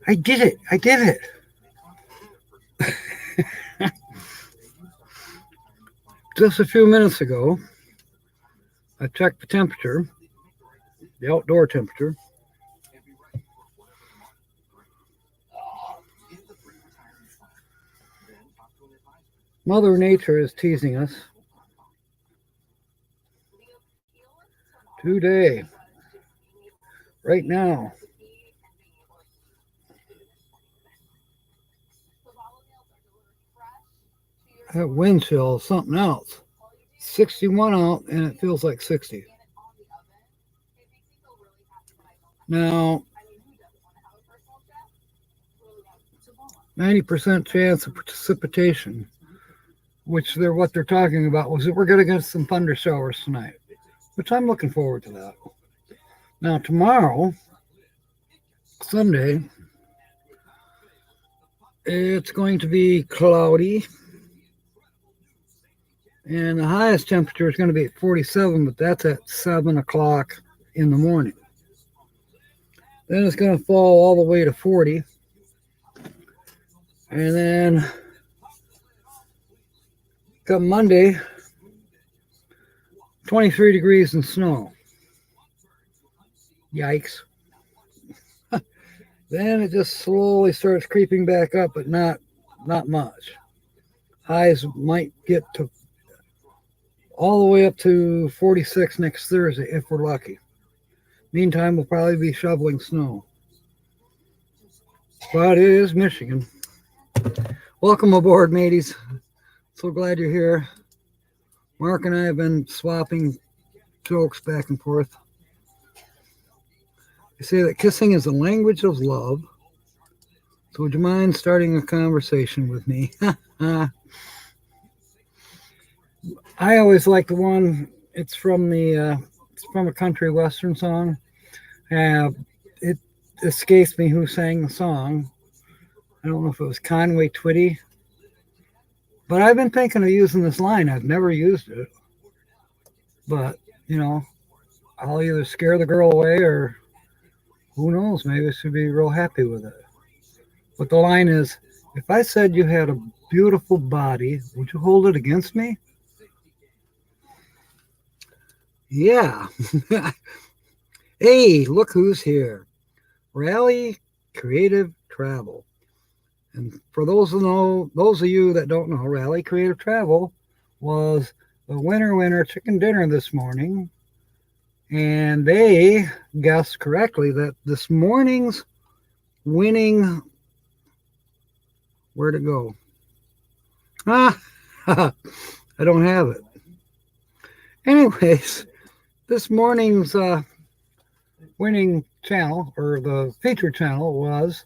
I did it. I did it. Just a few minutes ago, I checked the temperature, the outdoor temperature. Mother Nature is teasing us. Today, right now, that wind chill is something else. 61 out and it feels like 60. Now, 90% chance of precipitation, which what they're talking about was that we're going to get some thunder showers tonight, which I'm looking forward to that. Now, tomorrow, Sunday, it's going to be cloudy, and the highest temperature is going to be at 47, but that's at 7 o'clock in the morning. Then it's going to fall all the way to 40. And then come Monday, 23 degrees and snow. Yikes. Then it just slowly starts creeping back up, but not much. Highs might get to all the way up to 46 next Thursday if we're lucky. Meantime, we'll probably be shoveling snow. But it is Michigan. Welcome aboard, mateys. So glad you're here. Mark and I have been swapping jokes back and forth. They say that kissing is a language of love. So would you mind starting a conversation with me? I always like the one. It's from a country western song. It escapes me who sang the song. I don't know if it was Conway Twitty, but I've been thinking of using this line. I've never used it, but I'll either scare the girl away or who knows, maybe she'll be real happy with it. But the line is, if I said you had a beautiful body, would you hold it against me? Yeah. Hey, look who's here. Rally Creative Travel. And for those of you that don't know, Rally Creative Travel was the winner chicken dinner this morning. And they guessed correctly that this morning's winning, where'd it go? I don't have it. Anyways, this morning's winning channel, or the featured channel, was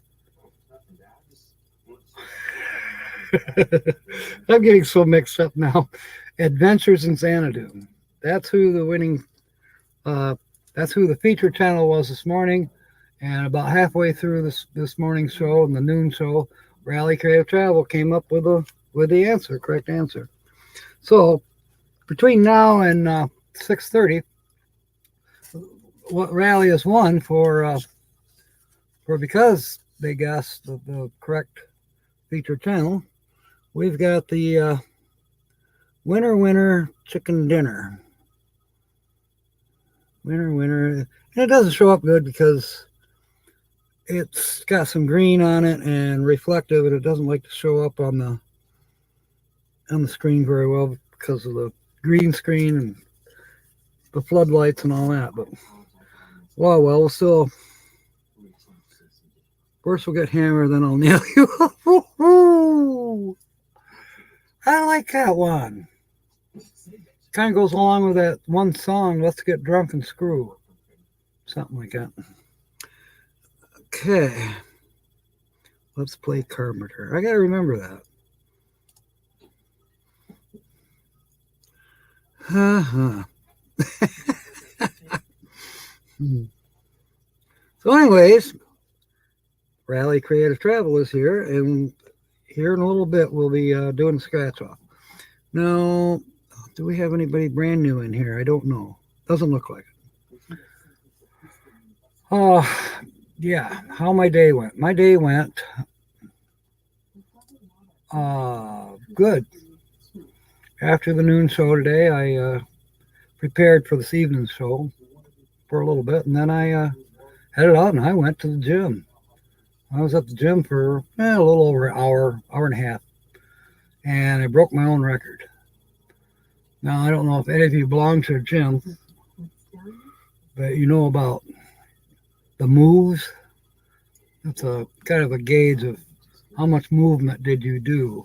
I'm getting so mixed up now. Adventures in Xanadu. That's who the featured channel was this morning. And about halfway through this morning's show and the noon show, Rally Creative Travel came up with the correct answer. So between now and 6:30, what Rally has won for because they guessed the correct featured channel, we've got the winner chicken dinner. Winner. And it doesn't show up good because it's got some green on it and reflective, and it doesn't like to show up on the screen very well because of the green screen and the floodlights and all that. But we'll still, first we'll get hammered, then I'll nail you. I like that one. Kind of goes along with that one song, Let's Get Drunk and Screw. Something like that. Okay. Let's play Carpenter. I got to remember that. So anyways, Rally Creative Travel is here, and here in a little bit we'll be doing a scratch off. Now, do we have anybody brand new in here? I don't know. Doesn't look like it. Oh, yeah, how my day went. My day went good. After the noon show today, I prepared for this evening show for a little bit, and then I headed out and I went to the gym. I was at the gym for a little over an hour and a half, and I broke my own record. Now, I don't know if any of you belong to a gym, but you know about the moves. It's a kind of a gauge of how much movement did you do.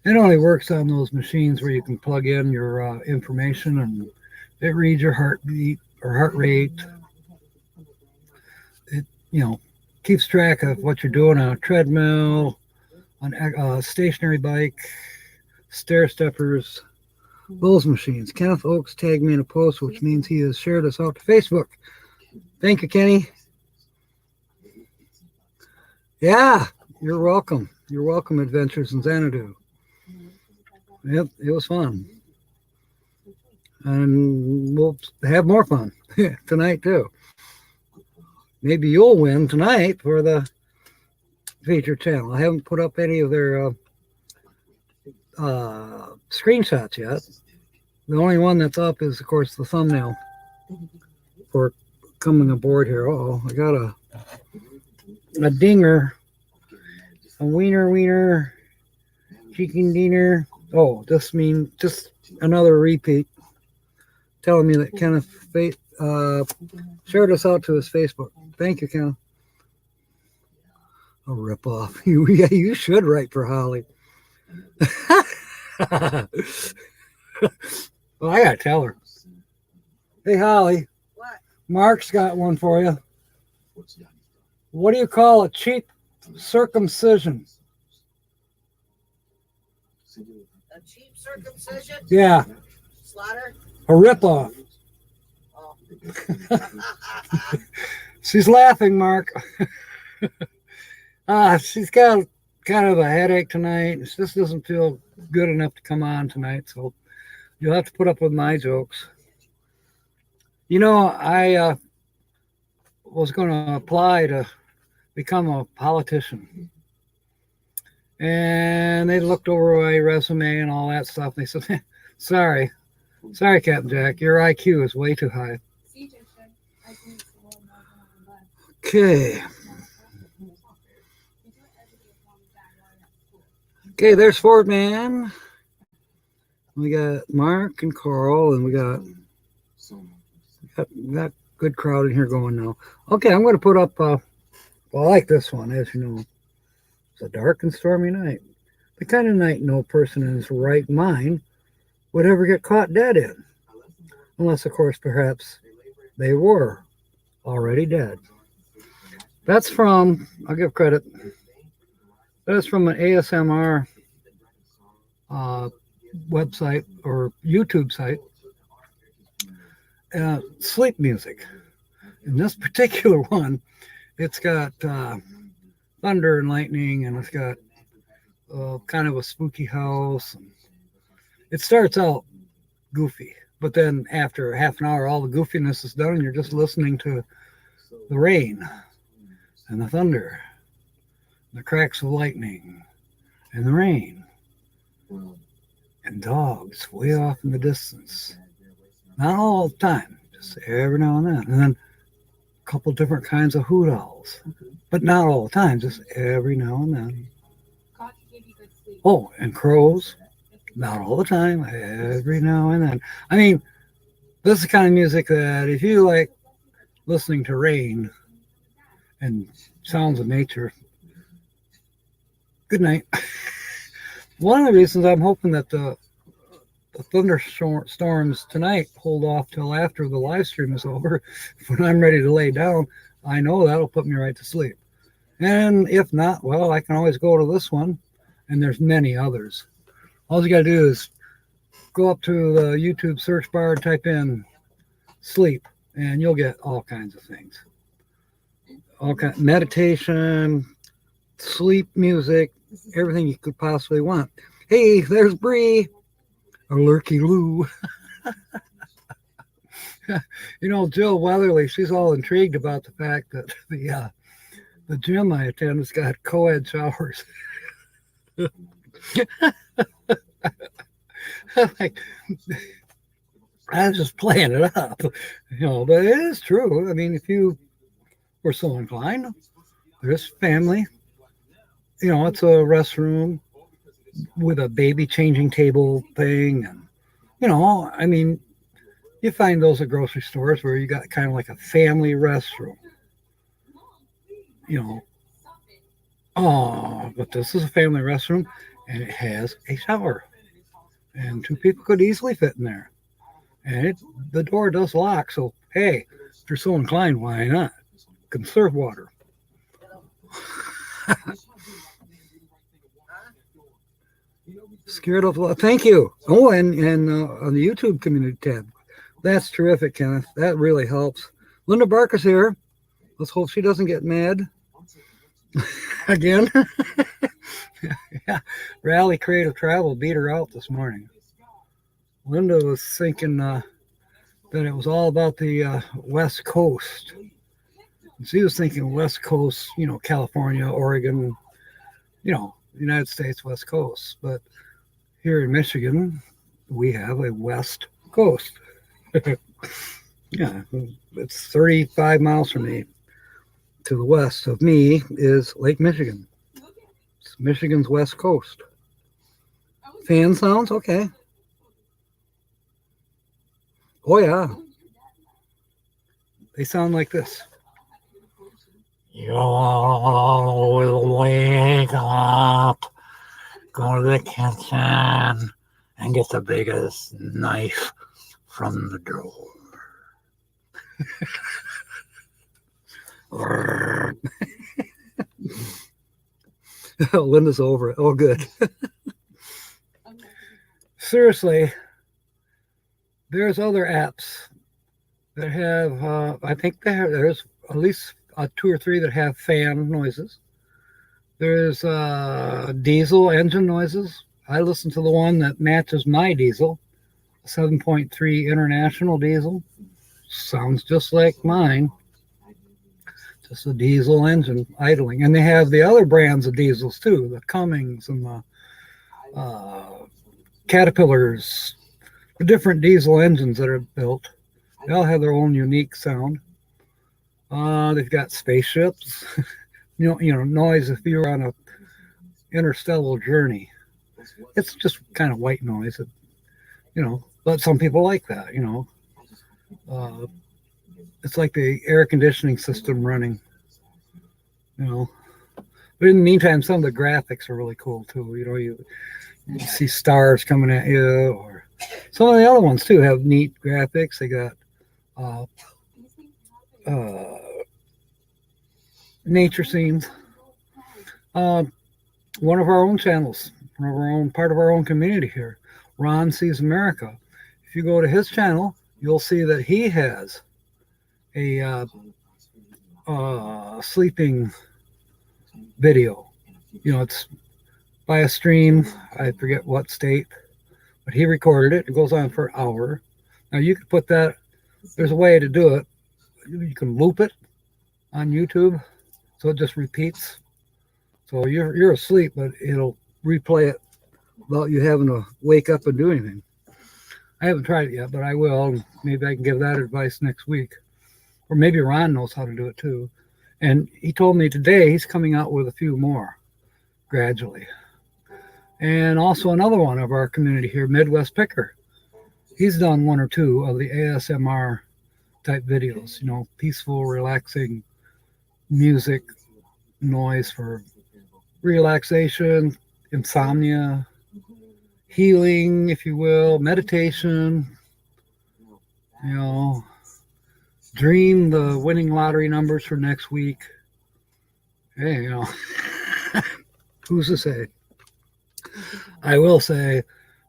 It only works on those machines where you can plug in your information and it reads your heartbeat or heart rate. It, keeps track of what you're doing on a treadmill, on a stationary bike, stair steppers, those machines. Kenneth Oakes tagged me in a post, which means he has shared us out to Facebook. Thank you, Kenny. Yeah, you're welcome. You're welcome, Adventures in Xanadu. Yep, it was fun. And we'll have more fun tonight, too. Maybe you'll win tonight for the feature channel. I haven't put up any of their screenshots yet. The only one that's up is, of course, the thumbnail for coming aboard here. Uh-oh, I got a dinger, a wiener, chicken dinner. Oh, this means just another repeat telling me that Kenneth shared us out to his Facebook. Thank you, Kenneth. A ripoff. You should write for Holly. Well, I gotta tell her. Hey, Holly. What? Mark's got one for you. What do you call a cheap circumcision? A cheap circumcision? Yeah. Slaughter? A ripoff. Oh. She's laughing, Mark. She's got kind of a headache tonight. She just doesn't feel good enough to come on tonight, so you'll have to put up with my jokes. I was going to apply to become a politician. And they looked over my resume and all that stuff. And they said, sorry, Captain Jack, your IQ is way too high. Okay. Okay, there's Ford Man. We got Mark and Carl, and we got good crowd in here going now. Okay, I'm going to put up, I like this one, as you know. It's a dark and stormy night. The kind of night no person in his right mind would ever get caught dead in. Unless, of course, perhaps they were already dead. That's from, I'll give credit, that's from an ASMR website or YouTube site. Sleep music. In this particular one, it's got thunder and lightning, and it's got kind of a spooky house. It starts out goofy, but then after half an hour, all the goofiness is done, and you're just listening to the rain and the thunder, the cracks of lightning, and the rain, and dogs way off in the distance. Not all the time, just every now and then. And then a couple different kinds of hoot owls, but not all the time, just every now and then. Oh, and crows, not all the time, every now and then. I mean, this is the kind of music that if you like listening to rain and sounds of nature, good night. One of the reasons I'm hoping that the thunderstorms tonight hold off till after the live stream is over. When I'm ready to lay down, I know that'll put me right to sleep. And if not, well, I can always go to this one, and there's many others. All you got to do is go up to the YouTube search bar and type in sleep, and you'll get all kinds of things. All kind of meditation, sleep music, everything you could possibly want. Hey, there's Bree, or Lurky Lou. Jill Weatherly, she's all intrigued about the fact that the gym I attend has got co-ed showers. Like, I was just playing it up, but it is true. I mean, if you were so inclined, there's family. It's a restroom with a baby changing table thing. And, I mean, you find those at grocery stores where you got kind of like a family restroom. But this is a family restroom and it has a shower. And 2 people could easily fit in there. And the door does lock. So, hey, if you're so inclined, why not? Conserve water. Scared of love. Thank you. Oh, and on the YouTube community tab. That's terrific, Kenneth. That really helps. Linda Barker's here. Let's hope she doesn't get mad. Again. Yeah. Rally Creative Travel beat her out this morning. Linda was thinking that it was all about the West Coast. She was thinking West Coast, California, Oregon, United States West Coast. But here in Michigan, we have a West Coast. Yeah, it's 35 miles from me. To the west of me is Lake Michigan. It's Michigan's West Coast. Fan sounds? Okay. Oh, yeah. They sound like this. You will wake up, go to the kitchen, and get the biggest knife from the drawer. Linda's over it. Oh, good. Seriously, there's other apps that have, I think there's at least 2 or 3 that have fan noises. There's diesel engine noises. I listen to the one that matches my diesel, 7.3 International diesel. Sounds just like mine. Just a diesel engine idling. And they have the other brands of diesels too, the Cummins and the Caterpillars, the different diesel engines that are built. They all have their own unique sound. They've got spaceships, noise if you're on a interstellar journey. It's just kind of white noise, but some people like that, it's like the air conditioning system running, But in the meantime, some of the graphics are really cool too. You see stars coming at you, or some of the other ones too have neat graphics. They got nature scenes. One of our own channels, part of our own community here, Ron Sees America. If you go to his channel, you'll see that he has a sleeping video. It's by a stream. I forget what state, but he recorded it. It goes on for an hour. Now you could put that. There's a way to do it. You can loop it on YouTube, so it just repeats. So you're asleep, but it'll replay it without you having to wake up and do anything. I haven't tried it yet, but I will. Maybe I can give that advice next week. Or maybe Ron knows how to do it too. And he told me today he's coming out with a few more gradually. And also another one of our community here, Midwest Picker. He's done 1 or 2 of the ASMR type videos, peaceful, relaxing music, noise for relaxation, insomnia, healing, if you will, meditation, dream the winning lottery numbers for next week. Hey, who's to say? I will say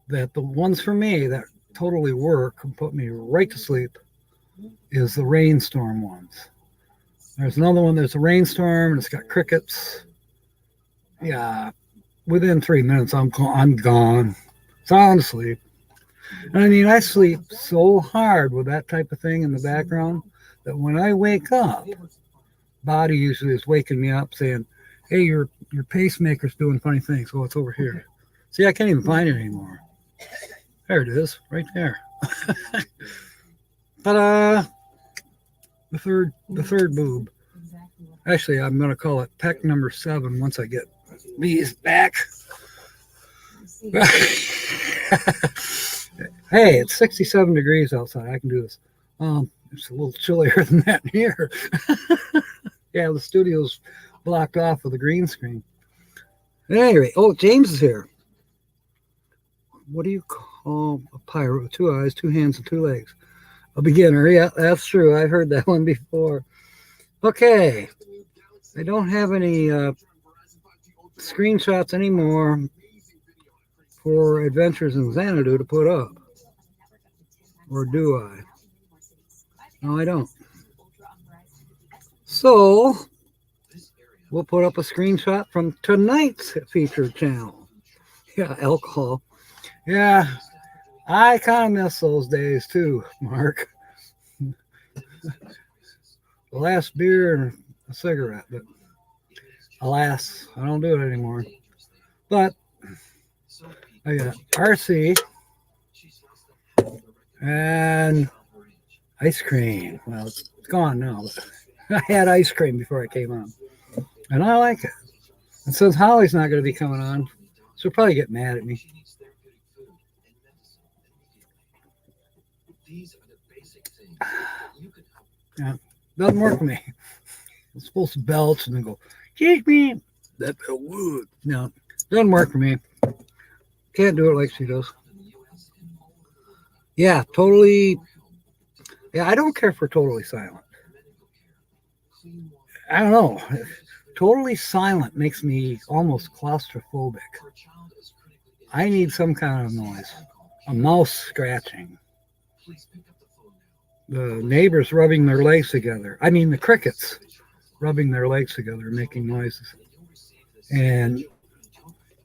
that the ones for me that totally work and put me right to sleep is the rainstorm ones. There's another one, there's a rainstorm and it's got crickets. Yeah, within 3 minutes I'm gone, sound asleep. I mean, I sleep so hard with that type of thing in the background that when I wake up, body usually is waking me up saying, "Hey, your pacemaker's doing funny things." Oh, it's over here. See, I can't even find it anymore. There it is, right there. Ta-da! The third boob. Actually, I'm gonna call it peck number 7 once I get these back. Hey, it's 67 degrees outside. I can do this. It's a little chillier than that in here. Yeah, the studio's blocked off with a green screen. Anyway, oh, James is here. What do you call a pirate with 2 eyes, 2 hands, and 2 legs? A beginner. Yeah, that's true. I've heard that one before. Okay. I don't have any screenshots anymore for Adventures in Xanadu to put up. Or do I? No, I don't. So, we'll put up a screenshot from tonight's featured channel. Yeah, alcohol. Yeah, I kind of miss those days too, Mark. The last beer and a cigarette, but alas, I don't do it anymore. But I got RC and ice cream. Well, it's gone now, but I had ice cream before I came on, and I like it. And since Holly's not going to be coming on, she'll probably get mad at me. Yeah, doesn't work for me. I'm supposed to belch and then go, "Excuse me." That would. No, doesn't work for me. Can't do it like she does. Yeah, totally. Yeah, I don't care for totally silent. I don't know. Totally silent makes me almost claustrophobic. I need some kind of noise. A mouse scratching. The neighbors rubbing their legs together. I mean, the crickets rubbing their legs together, making noises. And,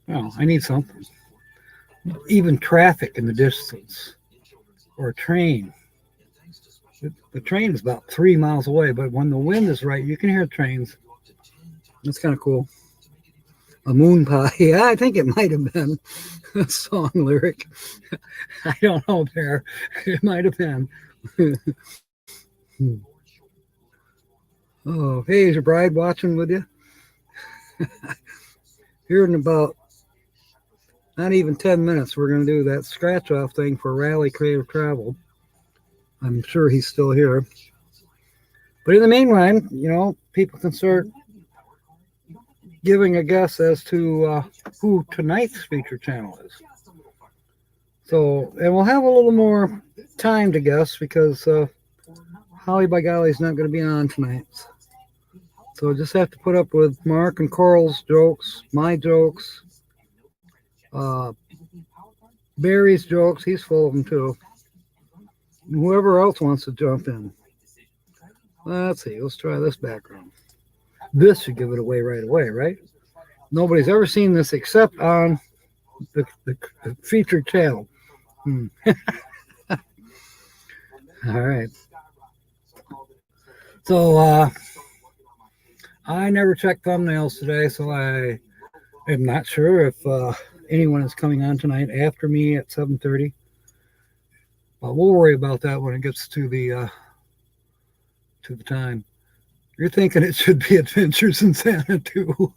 well, I need something. Even traffic in the distance. Or a train. The train is about 3 miles away, but when the wind is right, you can hear trains. That's kind of cool. A moon pie. Yeah, I think it might have been a song lyric. I don't know, Bear. It might have been. Oh, hey, is your bride watching with you? Here in about not even 10 minutes, we're going to do that scratch off thing for Rally Creative Travel. I'm sure he's still here. But in the meantime, you know, people can start giving a guess as to who tonight's feature channel is. So, and we'll have a little more time to guess because Holly by golly is not going to be on tonight. So just have to put up with Mark and Coral's jokes, my jokes, Barry's jokes. He's full of them too. And whoever else wants to jump in. Let's see. Let's try this background. This should give it away right away, right? Nobody's ever seen this except on the featured channel. All right. So I never checked thumbnails today, so I am not sure if anyone is coming on tonight after me at 7:30. But we'll worry about that when it gets to the time. You're thinking it should be Adventures in Xanadu.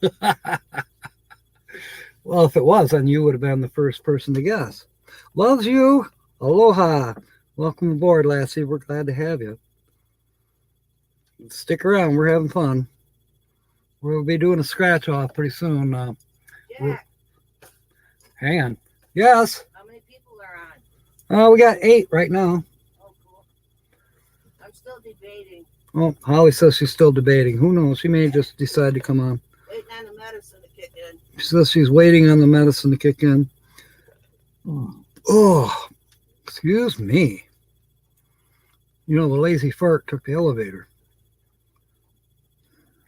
Well, if it was, then you would have been the first person to guess. Loves you. Aloha. Welcome aboard, Lassie. We're glad to have you. Stick around. We're having fun. We'll be doing a scratch off pretty soon. Hang on. Yes. How many people are on? We got 8 right now. Oh, cool. I'm still debating. Oh, Holly says she's still debating. Who knows? She may just decide to come on. Waiting on the medicine to kick in. She says she's waiting on the medicine to kick in. Oh, excuse me. You know, the lazy fart took the elevator.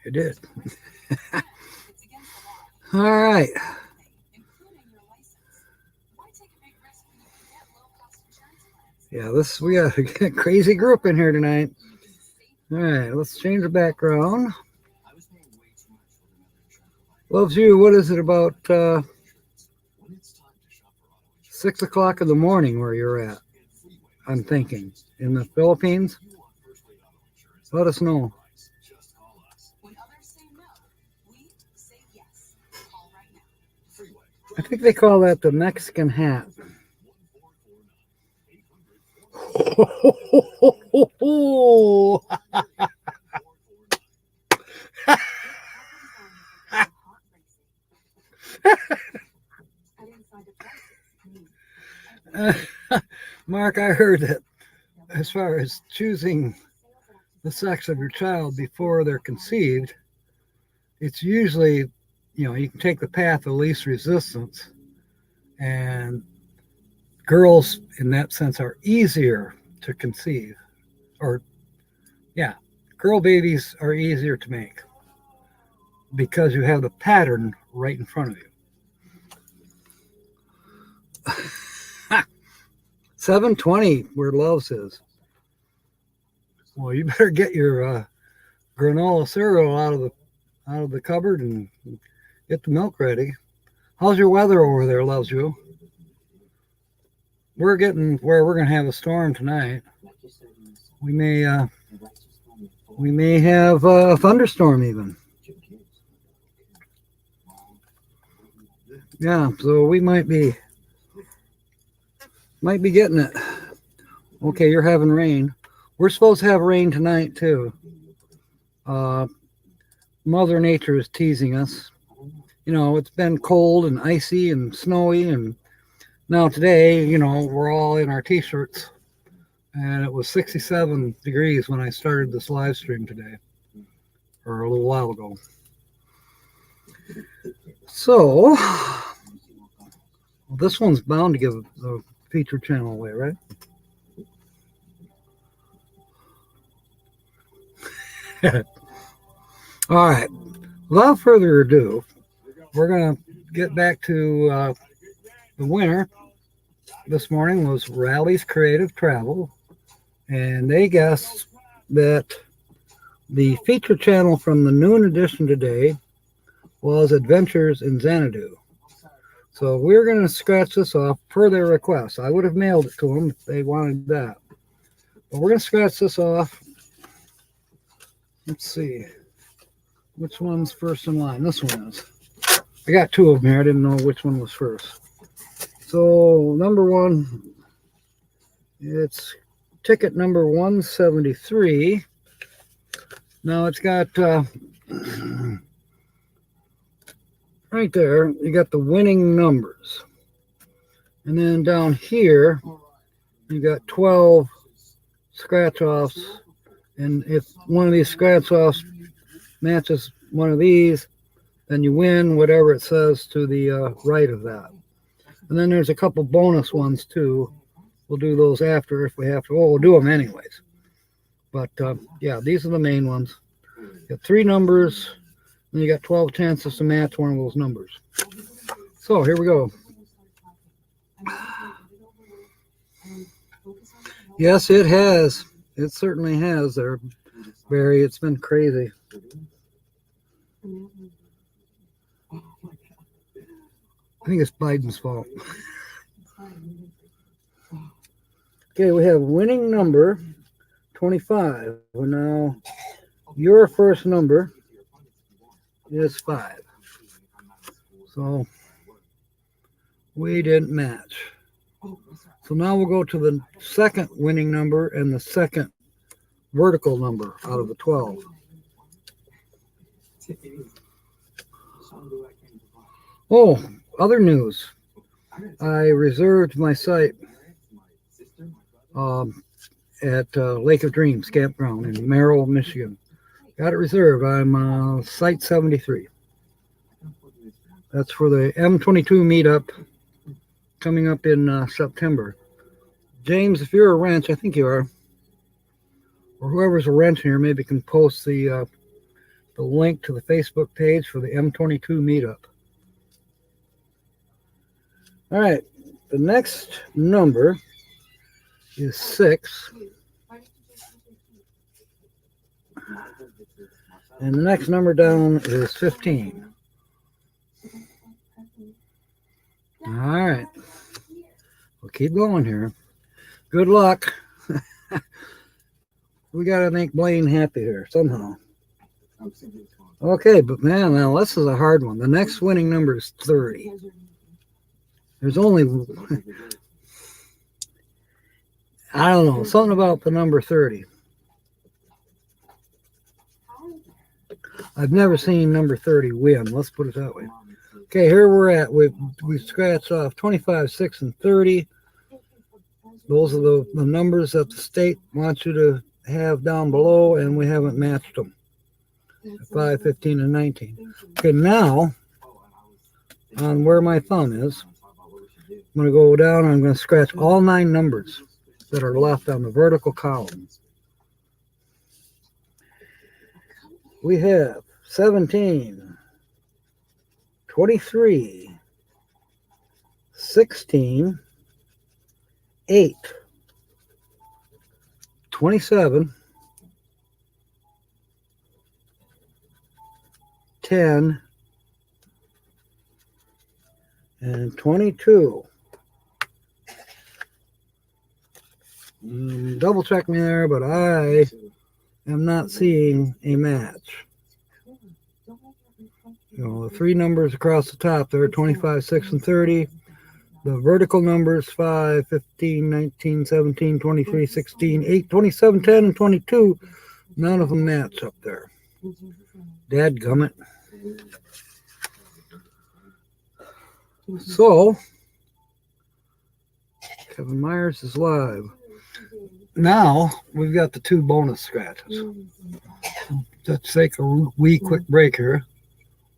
It did. All right. Yeah, we got a crazy group in here tonight. All right, let's change the background. Loves you. What is it about 6 o'clock in the morning where you're at? I'm thinking in the Philippines. Let us know. I think they call that the Mexican hat. Mark, I heard that as far as choosing the sex of your child before they're conceived, it's usually, you can take the path of least resistance, and girls in that sense are easier to conceive, or girl babies are easier to make because you have the pattern right in front of you. 7:20 where Loves is. Well, you better get your granola cereal out of the cupboard and get the milk ready. How's your weather over there, Loves you? We're getting where we're going to have a storm tonight. We may have a thunderstorm even. Yeah, so we might be getting it. Okay, you're having rain. We're supposed to have rain tonight too. Mother Nature is teasing us. It's been cold and icy and snowy, and now today, we're all in our t-shirts, and it was 67 degrees when I started this live stream today, or a little while ago. So, this one's bound to give the feature channel away, right? All right. Without further ado, we're going to get back to the winner. This morning was Rally's Creative Travel, and they guessed that the feature channel from the noon edition today was Adventures in Xanadu. So we're going to scratch this off per their request. I would have mailed it to them if they wanted that. But we're going to scratch this off. Let's see. Which one's first in line? This one is. I got two of them here. I didn't know which one was first. So number one, it's ticket number 173. Now it's got... right there, you got the winning numbers. And then down here, you got 12 scratch-offs. And if one of these scratch-offs matches one of these, then you win whatever it says to the right of that. And then there's a couple bonus ones, too. We'll do those after if we have to. Well, we'll do them anyways. But, yeah, these are the main ones. You got 3 numbers. And you got 12 chances to match one of those numbers. So here we go. Yes, it has. It certainly has there, Barry. It's been crazy. I think it's Biden's fault. Okay, we have winning number 25. Well, now, your first number is 5. So we didn't match. So now we'll go to the second winning number and the second vertical number out of the 12. Oh, other news. I reserved my site at Lake of Dreams Campground in Merrill, Michigan. Got it reserved. I'm Site 73. That's for the M22 meetup coming up in September. James, if you're a wrench, I think you are, or whoever's a wrench here, maybe can post the link to the Facebook page for the M22 meetup. All right, the next number is 6. And the next number down is 15. All right. We'll keep going here. Good luck. We got to make Blaine happy here somehow. Okay, but man, now this is a hard one. The next winning number is 30. There's only, I don't know, something about the number 30. I've never seen number 30 win. Let's put it that way. Okay, here we're at. We scratched off 25, 6, and 30. Those are the numbers that the state wants you to have down below, and we haven't matched them. 5, 15, and 19. Okay, now, on where my thumb is, I'm going to go down and I'm going to scratch all 9 numbers that are left on the vertical column. We have 17, 23, 16, 8, 27, 10, and 22. Double check me there, but I am not seeing a match. You know, the 3 numbers across the top there, 25, 6, and 30. The vertical numbers, 5, 15, 19, 17, 23, 16, 8, 27, 10, and 22. None of them match up there. Dadgummit. So, Kevin Myers is live. Now, we've got the 2 bonus scratches. Let's take a wee quick break here.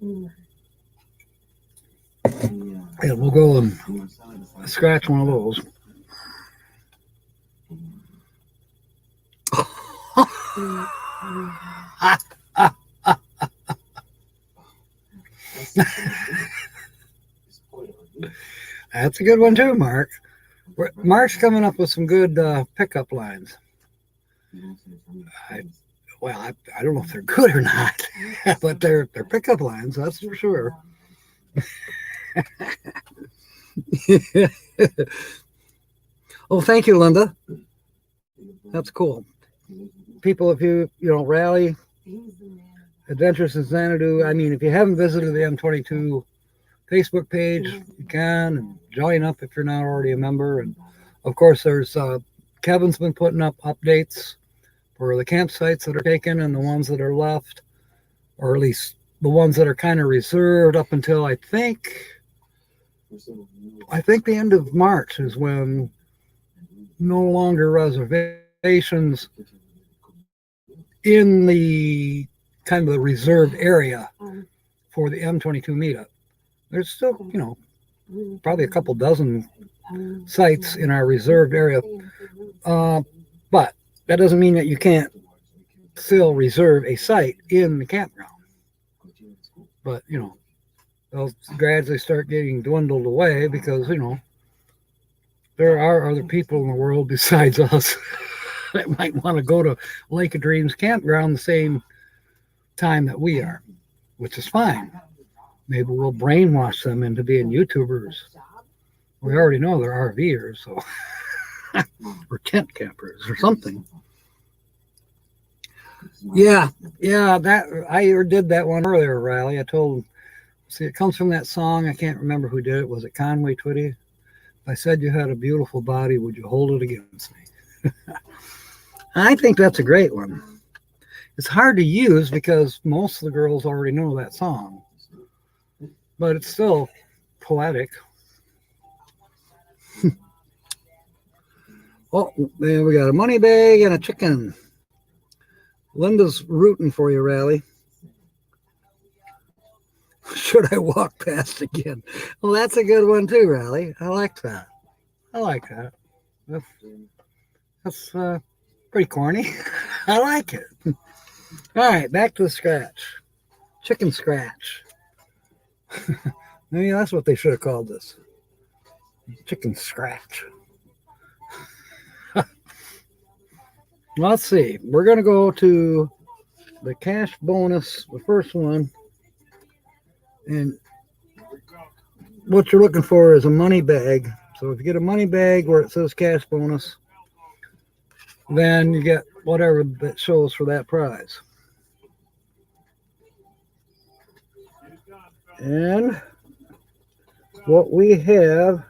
And we'll go and scratch one of those. That's a good one too, Mark. Mark's coming up with some good pickup lines. I don't know if they're good or not, but they're pickup lines, that's for sure. Oh, thank you, Linda. That's cool. People, if you rally, Adventures in Xanadu, I mean, if you haven't visited the M22 Facebook page, you can, and join up if you're not already a member. And of course, there's Kevin's been putting up updates for the campsites that are taken and the ones that are left, or at least the ones that are kind of reserved up until I think the end of March is when no longer reservations in the kind of the reserved area for the M22 meetup. There's still, probably a couple dozen sites in our reserved area. But that doesn't mean that you can't still reserve a site in the campground. But, they'll gradually start getting dwindled away because, there are other people in the world besides us that might want to go to Lake of Dreams campground the same time that we are, which is fine. Maybe we'll brainwash them into being YouTubers. We already know they're RVers, so or tent campers or something. Yeah, that I did that one earlier, Riley. I told, see, it comes from that song. I can't remember who did it. Was it Conway Twitty? If I said you had a beautiful body, would you hold it against me? I think that's a great one. It's hard to use because most of the girls already know that song, but it's still poetic. Oh, there we got a money bag and a chicken. Linda's rooting for you, Riley. Should I walk past again? Well, that's a good one too, Riley. I like that. That's pretty corny. I like it. All right, back to the scratch. Chicken scratch. Maybe that's what they should have called this. Chicken scratch. Let's see. We're going to go to the cash bonus, the first one. And what you're looking for is a money bag. So if you get a money bag where it says cash bonus, then you get whatever that shows for that prize. And what we have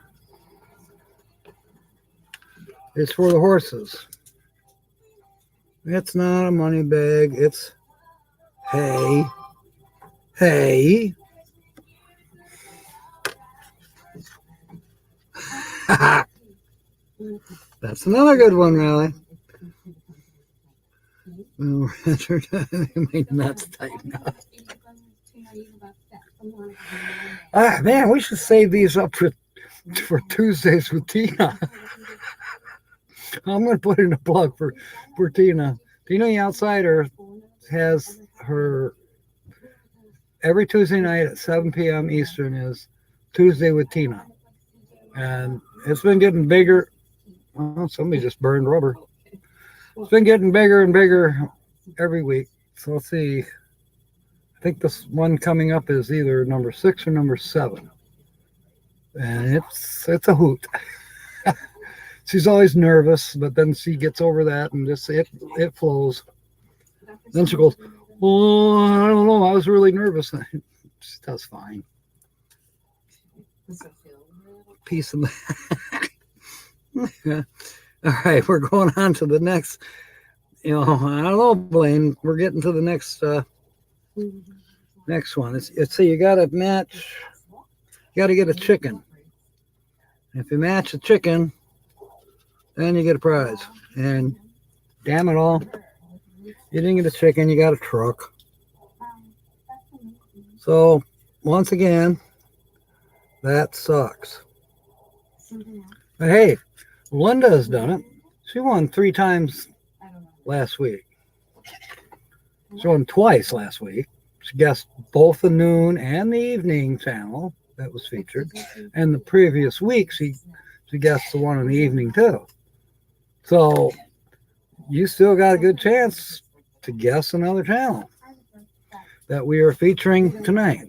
is for the horses. It's not a money bag. It's hay. Hay. That's another good one, Riley. Nuts tighten up. Man, we should save these up for Tuesdays with Tina. I'm going to put in a plug for Tina. Tina the Outsider has her every Tuesday night at 7 p.m. Eastern is Tuesday with Tina. And it's been getting bigger. Well, somebody just burned rubber. It's been getting bigger and bigger every week. So let's see. I think this one coming up is either number 6 or number 7. And it's a hoot. She's always nervous, but then she gets over that and just it flows. Then she goes, "Oh, I don't know. I was really nervous." She does fine. Peace in the. All right, we're going on to the next. I don't know, Blaine. We're getting to the next one. It's so you got to match. You got to get a chicken. If you match a chicken, then you get a prize. And damn it all, you didn't get a chicken, you got a truck. So once again, that sucks. But hey, Linda has done it. She won 3 times last week. She won twice last week. She guessed both the noon and the evening channel that was featured. And the previous week, she guessed the one in the evening too. So you still got a good chance to guess another channel that we are featuring tonight.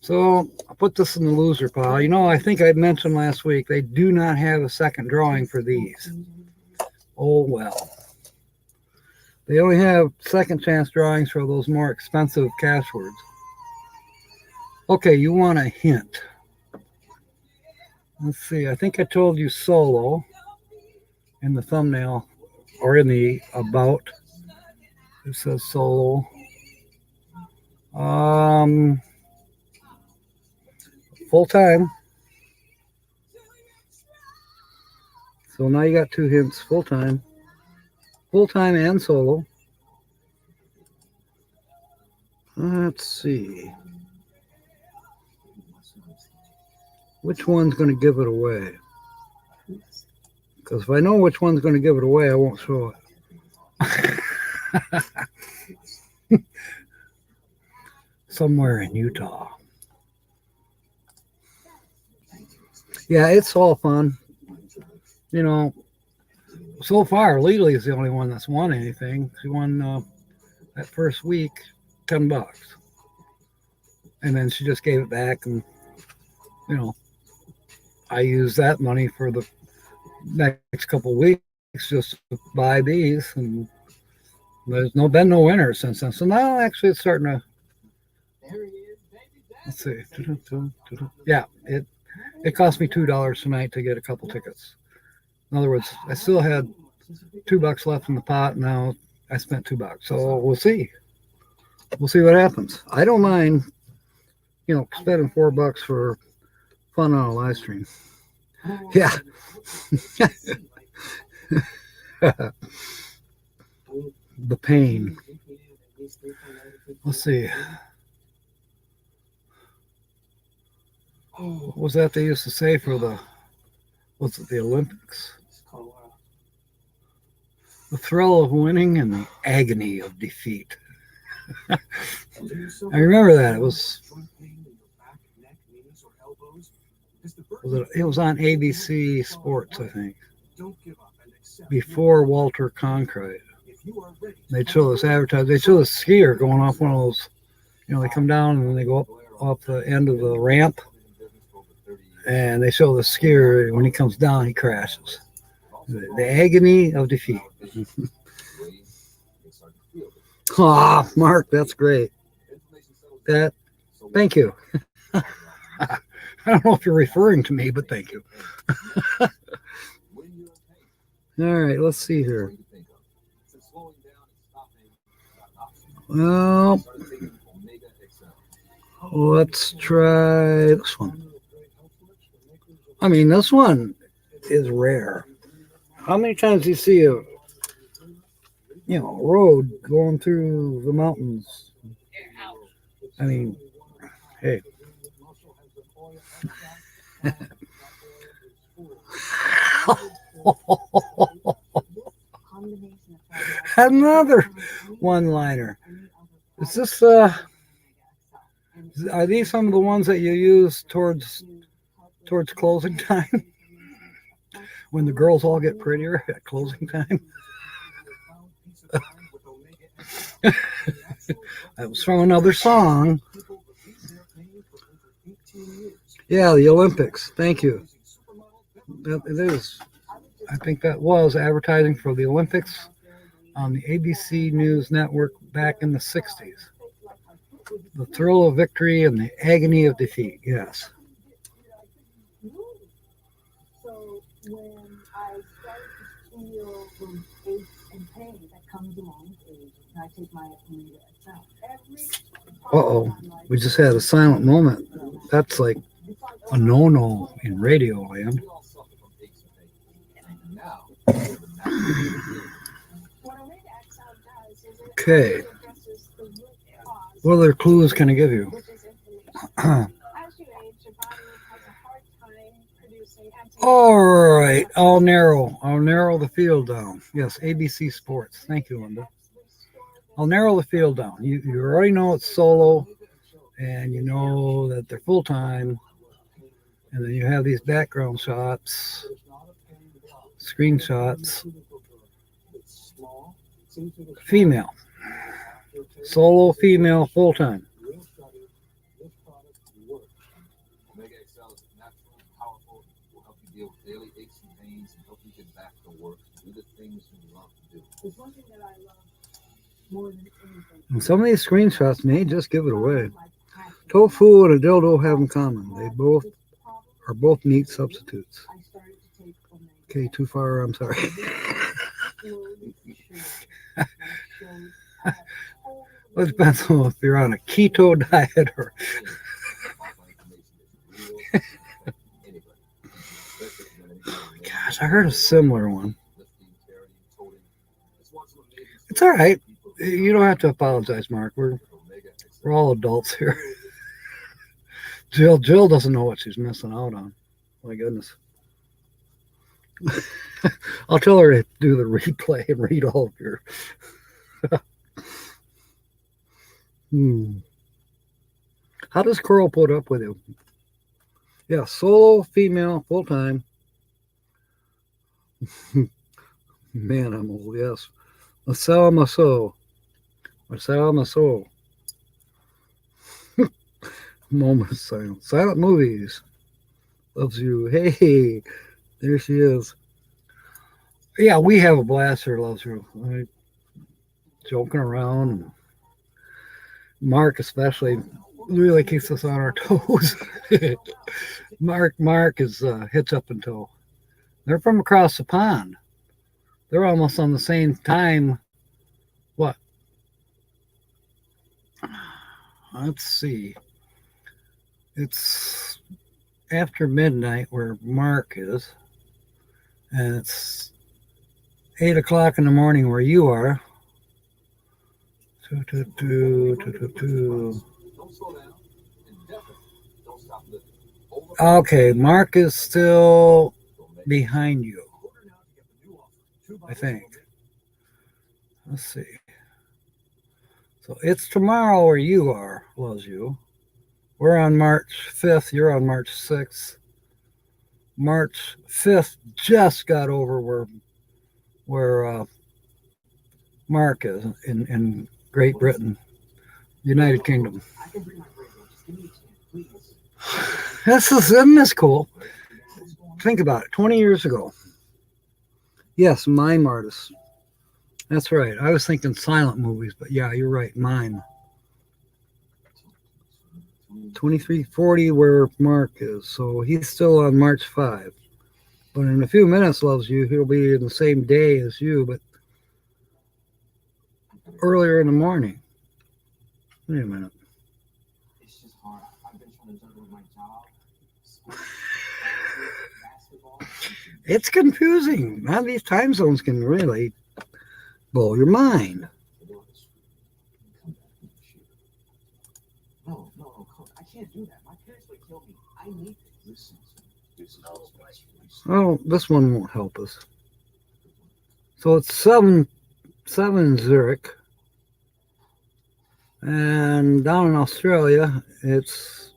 So I'll put this in the loser pile. I think I mentioned last week they do not have a second drawing for these. Oh well. They only have second chance drawings for those more expensive cash words. Okay, you want a hint. Let's see. I think I told you solo in the thumbnail or in the about. It says solo. Full time. So now you got 2 hints. Full time and solo. Let's see. Which one's going to give it away? Because if I know which one's going to give it away, I won't show it. Somewhere in Utah. Yeah, it's all fun. So far, Lily is the only one that's won anything. She won that first week $10. And then she just gave it back, and I used that money for the next couple of weeks just to buy these, and there's been no winner since then. So now actually it's starting to. Let's see. Yeah, it cost me $2 tonight to get a couple tickets. In other words, I still had $2 left in the pot. Now I spent $2. So we'll see. We'll see what happens. I don't mind, spending $4 for fun on a live stream. Yeah. The pain. Let's see. What was that they used to say for the Olympics? The thrill of winning and the agony of defeat. I remember that. It was on ABC Sports, I think, before Walter Cronkite. They'd show this advertising. They show this skier going off one of those, they come down and then they go up off the end of the ramp. And they show the skier, when he comes down, he crashes. The agony of defeat. Ah, Mark, that's great. Thank you. I don't know if you're referring to me, but thank you. All right, let's see here. Well, let's try this one. I mean, this one is rare. How many times do you see a road going through the mountains? I mean, hey. Another one-liner. Is this are these some of the ones that you use towards closing time? When the girls all get prettier at closing time? That was from another song. Yeah, the Olympics. Thank you. It is. I think that was advertising for the Olympics on the ABC News Network back in the 60s. The thrill of victory and the agony of defeat. Yes. So when I start to feel those aches and pain that comes along with age, I take my Uh-oh. We just had a silent moment. That's like a no-no in radio land. Okay. What other clues can I give you? All right. I'll narrow the field down. Yes, ABC Sports. Thank you, Linda. I'll narrow the field down. You already know it's solo, and you know that they're full-time, and then you have these background shots, screenshots. Female. Solo, female, full-time. And some of these screenshots may just give it away. Tofu and a dildo have in common. They are both meat substitutes. Okay, too far. I'm sorry. Well, it depends on if you're on a keto diet or. Gosh, I heard a similar one. It's all right. You don't have to apologize, Mark. We're all adults here. Jill doesn't know what she's missing out on. My goodness. I'll tell her to do the replay and read all of your. How does Coral put up with you? Yeah, solo, female, full time. Man, I'm old. Yes. Marcel Masso. Moment of silence. Silent movies. Loves you. Hey, there she is. Yeah, we have a blast here, loves you. Right? Joking around. Mark especially really keeps us on our toes. Mark is HitchUpAndTow. They're from across the pond. They're almost on the same time. What? Let's see. It's after midnight where Mark is. And it's 8 o'clock in the morning where you are. Okay, Mark is still behind you, I think. Let's see. So it's tomorrow where you are, loves you. We're on March 5th. You're on March 6th. March 5th just got over where Mark is in Great Britain, United Kingdom. Isn't this cool? Think about it. 20 years ago. Yes, mime artists. That's right. I was thinking silent movies, but yeah, you're right. Mime. 2340 where Mark is. So he's still on March 5. But in a few minutes, Loves You, he'll be in the same day as you, but earlier in the morning. Wait a minute. It's just hard. I've been trying to juggle my job, school, basketball. It's confusing. Man, these time zones can really blow your mind. No, I can't do that. My parents would kill me. I need this. Oh, this one won't help us. So it's 7 Zurich. And down in Australia, it's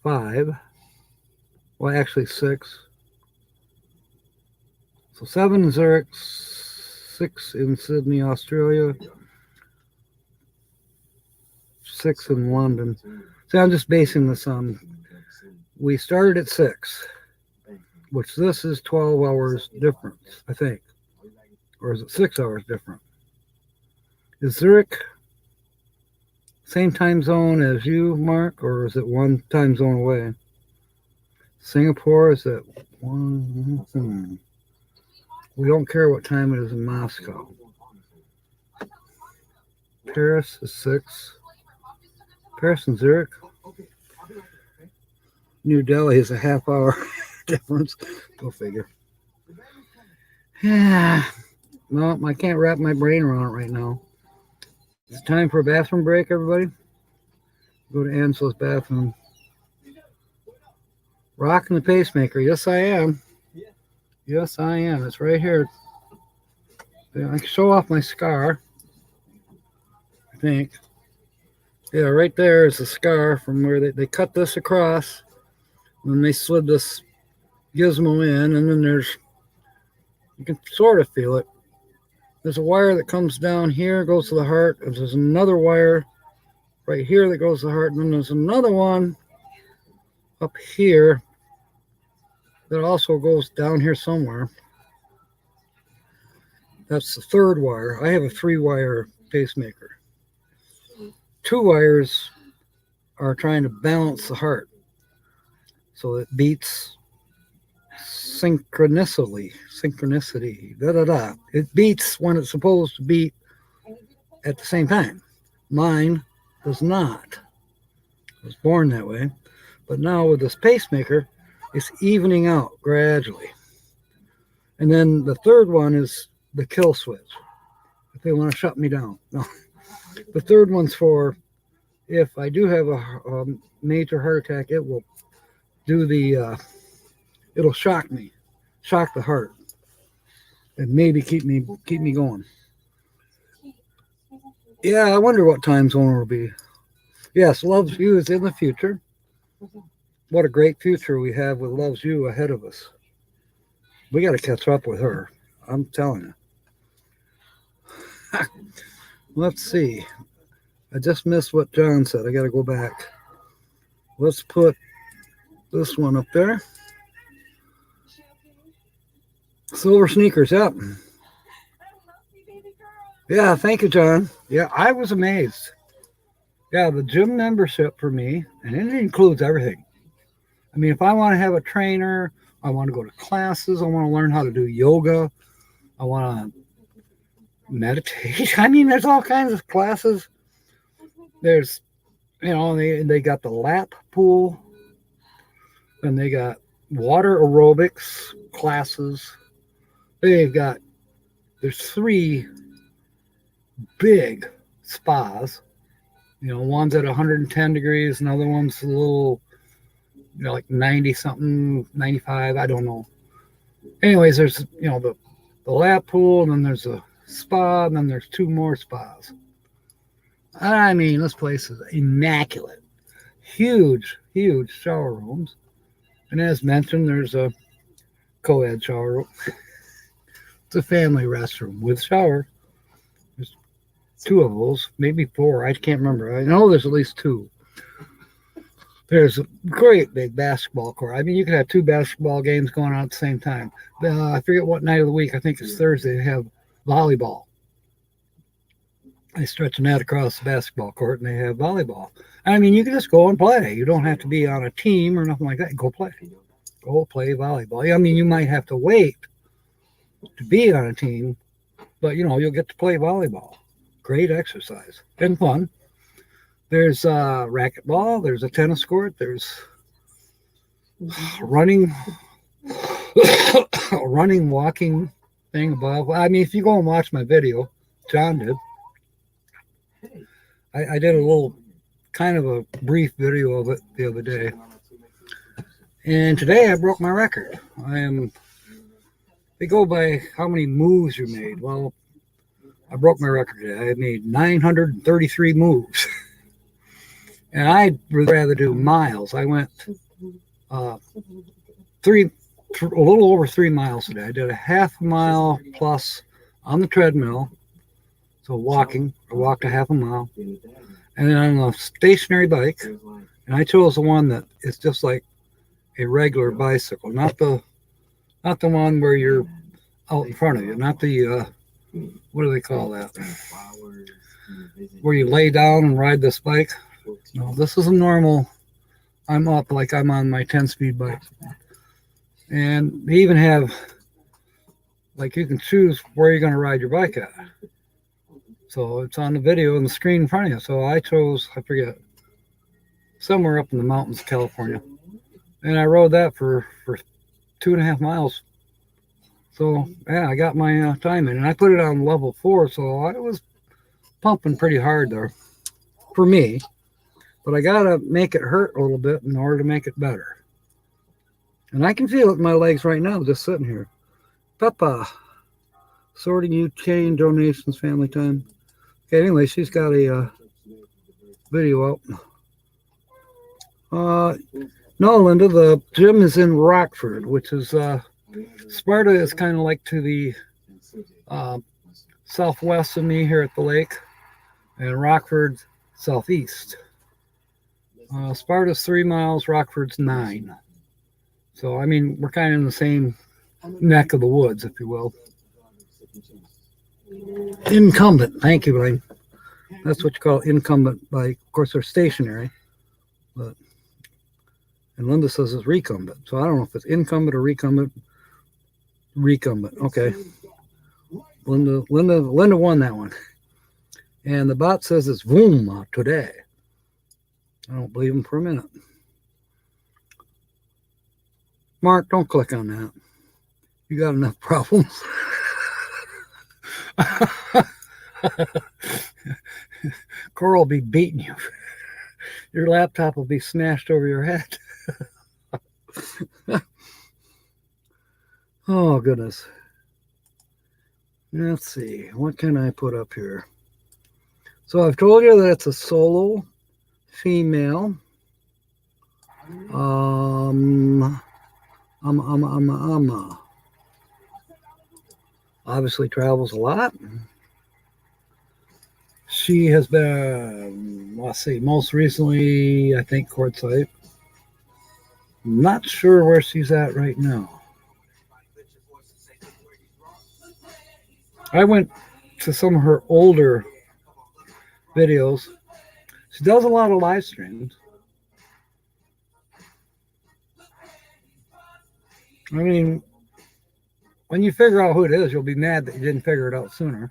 5. Well, actually 6. So 7 in Zurich, 6 in Sydney, Australia, 6 in London. So I'm just basing this on, we started at 6, which this is 12 hours difference, I think. Or is it 6 hours different? Is Zurich same time zone as you, Mark, or is it one time zone away? Singapore is at 1. We don't care what time it is in Moscow. Paris is 6. Paris and Zurich. New Delhi is a half-hour difference. Go figure. Yeah. No, I can't wrap my brain around it right now. It's time for a bathroom break, everybody. Go to Ansel's bathroom. Rocking the pacemaker. Yes, I am. Yes, I am. It's right here. I can show off my scar, I think. Yeah, right there is the scar from where they cut this across. And then they slid this gizmo in, and then you can sort of feel it. There's a wire that comes down here, goes to the heart. And there's another wire right here that goes to the heart. And then there's another one up here that also goes down here somewhere. That's the third wire. I have a 3-wire pacemaker. 2 wires are trying to balance the heart so it beats synchronicity. It beats when it's supposed to beat at the same time. Mine does not. I was born that way. But now with this pacemaker, it's evening out gradually. And then the third one is the kill switch. If they want to shut me down. No. The third one's for if I do have a major heart attack, it will do it'll shock me. Shock the heart. And maybe keep me going. Yeah, I wonder what time zone it'll be. Yes, Loves You is in the future. What a great future we have with Loves You ahead of us. We got to catch up with her. I'm telling you. Let's see. I just missed what John said. I got to go back. Let's put this one up there. Silver sneakers, yep. Yeah, thank you, John. Yeah, I was amazed. Yeah, the gym membership for me, and it includes everything. I mean, if I want to have a trainer, I want to go to classes, I want to learn how to do yoga, I want to meditate. I mean, there's all kinds of classes. There's, they got the lap pool, and they got water aerobics classes. There's 3 big spas. One's at 110 degrees, another one's a little, like 90 something, 95, I don't know. Anyways, there's, the lap pool, and then there's a spa, and then there's 2 more spas. I mean, this place is immaculate. Huge, huge shower rooms. And as mentioned, there's a co-ed shower room. It's a family restroom with shower. 2 of those, maybe 4. I can't remember. I know there's at least 2. There's a great big basketball court. I mean, you could have 2 basketball games going on at the same time. I forget what night of the week. I think it's Thursday. They have volleyball. They stretch a net across the basketball court and they have volleyball. I mean, you can just go and play. You don't have to be on a team or nothing like that. Go play. Go play volleyball. I mean, you might have to wait to be on a team, but, you know, you'll get to play volleyball. Great exercise and fun. There's racquetball. There's a tennis court. There's running, walking thing above. I mean, if you go and watch my video, John did. I did a little kind of a brief video of it the other day. And today I broke my record. They go by how many moves you made. Well, I broke my record today. I made 933 moves. And I'd rather do miles. I went a little over 3 miles today. I did a half a mile plus on the treadmill. So walking, I walked a half a mile. And then on a stationary bike, and I chose the one that is just like a regular bicycle, not the one where you're out in front of you, not the what do they call that? Where you lay down and ride this bike. No, this is a normal. I'm up like I'm on my 10-speed bike. And they even have, like, you can choose where you're going to ride your bike at. So it's on the video on the screen in front of you. So I chose, I forget, somewhere up in the mountains of California. And I rode that for 2.5 miles. So, yeah, I got my time in. And I put it on level 4, so I was pumping pretty hard there for me. But I got to make it hurt a little bit in order to make it better. And I can feel it in my legs right now, just sitting here. Peppa, sorting you chain donations, family time. Okay, anyway, she's got a video out. No, Linda, the gym is in Rockford, which is, Sparta is kind of like to the southwest of me here at the lake, and Rockford southeast. Sparta's 3 miles, Rockford's 9. So, I mean, we're kind of in the same neck of the woods, if you will. Incumbent, thank you, Blaine. That's what you call incumbent bike. Of course, they're stationary, but and Linda says it's recumbent. So I don't know if it's incumbent or recumbent. Recumbent, okay. Linda won that one. And the bot says it's Voom today. I don't believe him for a minute. Mark, don't click on that. You got enough problems. Coral will be beating you. Your laptop will be smashed over your head. Oh, goodness. Let's see. What can I put up here? So I've told you that it's a solo female. Obviously travels a lot. She has been, let's see, most recently, I think, Quartzsite. Not sure where she's at right now. I went to some of her older videos. She does a lot of live streams. I mean, when you figure out who it is, you'll be mad that you didn't figure it out sooner.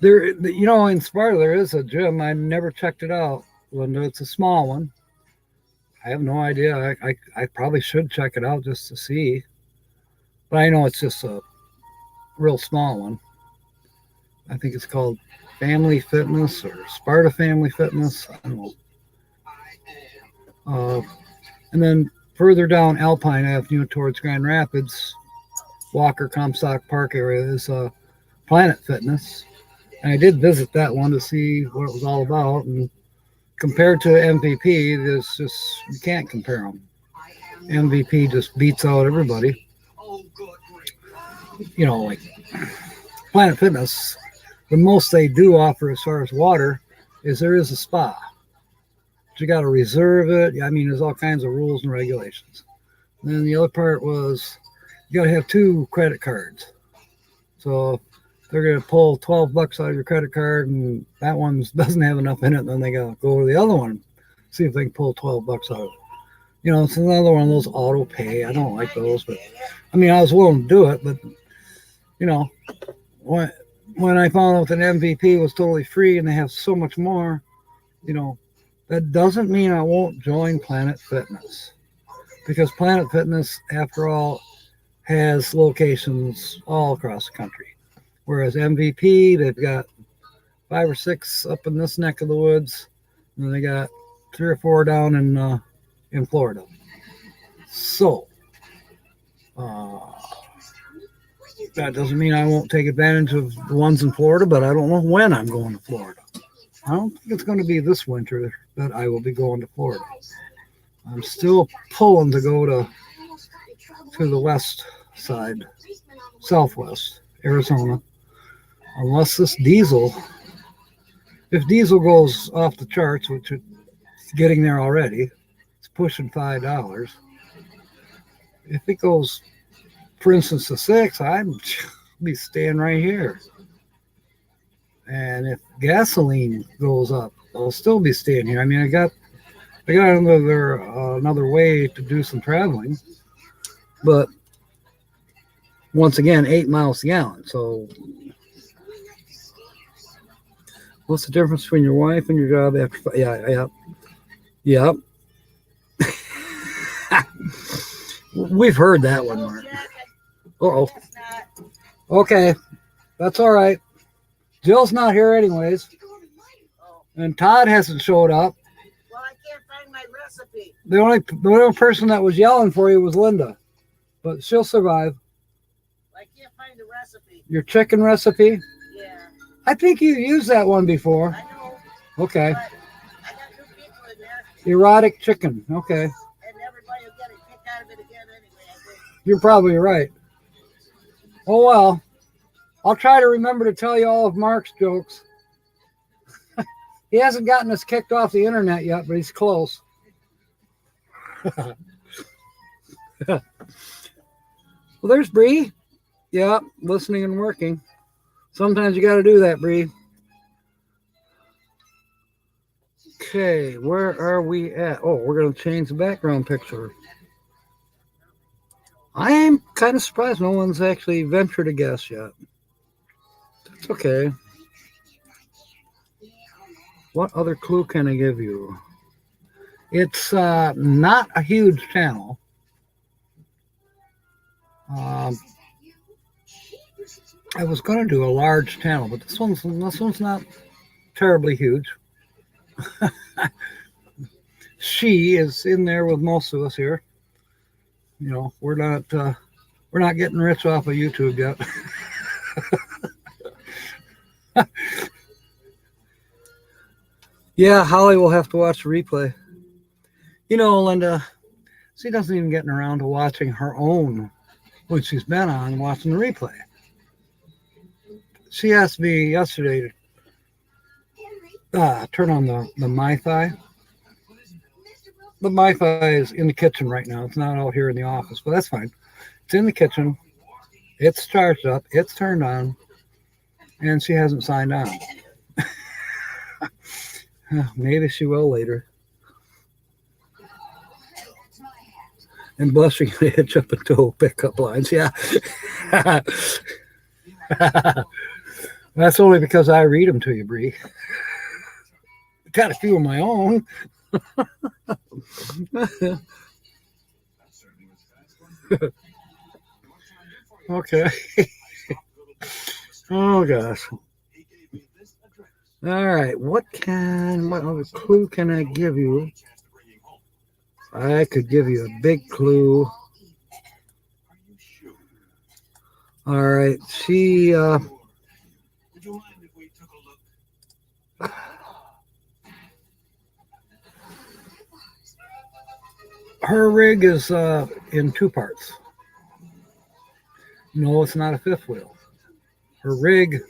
There, you know, in Sparta, there is a gym. I never checked it out, Linda. It's a small one. I have no idea. I probably should check it out just to see. But I know it's just a real small one. I think it's called Family Fitness or Sparta Family Fitness. I don't know. And then further down Alpine Avenue towards Grand Rapids, Walker Comstock Park area is Planet Fitness. And I did visit that one to see what it was all about. And compared to MVP, there's just, you can't compare them. MVP just beats out everybody. You know, like Planet Fitness, the most they do offer as far as water is there is a spa. But you got to reserve it. I mean, there's all kinds of rules and regulations. And then the other part was you got to have 2 credit cards. So they're going to pull $12 out of your credit card, and that one doesn't have enough in it. Then they got to go to the other one, see if they can pull $12 out of it. You know, it's another one of those auto pay. I don't like those, but I mean, I was willing to do it, but you know, when I found out that MVP was totally free and they have so much more, you know, that doesn't mean I won't join Planet Fitness, because Planet Fitness, after all, has locations all across the country. Whereas MVP, they've got 5 or 6 up in this neck of the woods, and then they got 3 or 4 down in Florida. So that doesn't mean I won't take advantage of the ones in Florida, but I don't know when I'm going to Florida. I don't think it's going to be this winter that I will be going to Florida. I'm still pulling to go to the west side, southwest Arizona, unless this diesel, if diesel goes off the charts, which it's getting there already, it's pushing $5. If it goes, for instance, to $6, I'd be staying right here. And if gasoline goes up, I'll still be staying here. I mean, I got another way to do some traveling, but once again, 8 miles a gallon. So, what's the difference between your wife and your job after? Yeah. We've heard that one, Mark. Uh-oh. Okay, that's all right. Jill's not here anyways, and Todd hasn't showed up. Well, I can't find my recipe. The only person that was yelling for you was Linda, but she'll survive. I can't find the recipe. Your chicken recipe? Yeah. I think you used that one before. I know. Okay. But I got 2 people in there. Erotic chicken. Okay. And everybody will get a kick out of it again anyway, I think. You're probably right. Oh, well. I'll try to remember to tell you all of Mark's jokes. He hasn't gotten us kicked off the internet yet, but he's close. Well, there's Bree. Yeah, listening and working. Sometimes you got to do that, Bree. Okay, where are we at? Oh, we're going to change the background picture. I am kind of surprised no one's actually ventured a guess yet. It's okay. What other clue can I give you? It's not a huge channel. I was going to do a large channel, but this one's not terribly huge. She is in there with most of us here. You know, we're not getting rich off of YouTube yet. Yeah, Holly will have to watch the replay. You know, Linda, she doesn't even get around to watching her own when she's been on watching the replay. She asked me yesterday to turn on the MiFi. The MiFi is in the kitchen right now. It's not out here in the office, but that's fine. It's in the kitchen. It's charged up. It's turned on. And she hasn't signed on. Maybe she will later. And blushing to HitchUpAndTow pickup lines. Yeah. That's only because I read them to you, Bree. Got a few of my own. Okay. Oh gosh. All right. What other clue can I give you? I could give you a big clue. All right. She Would you mind if we took a look? Her rig is in two parts. No, it's not a fifth wheel. Her rig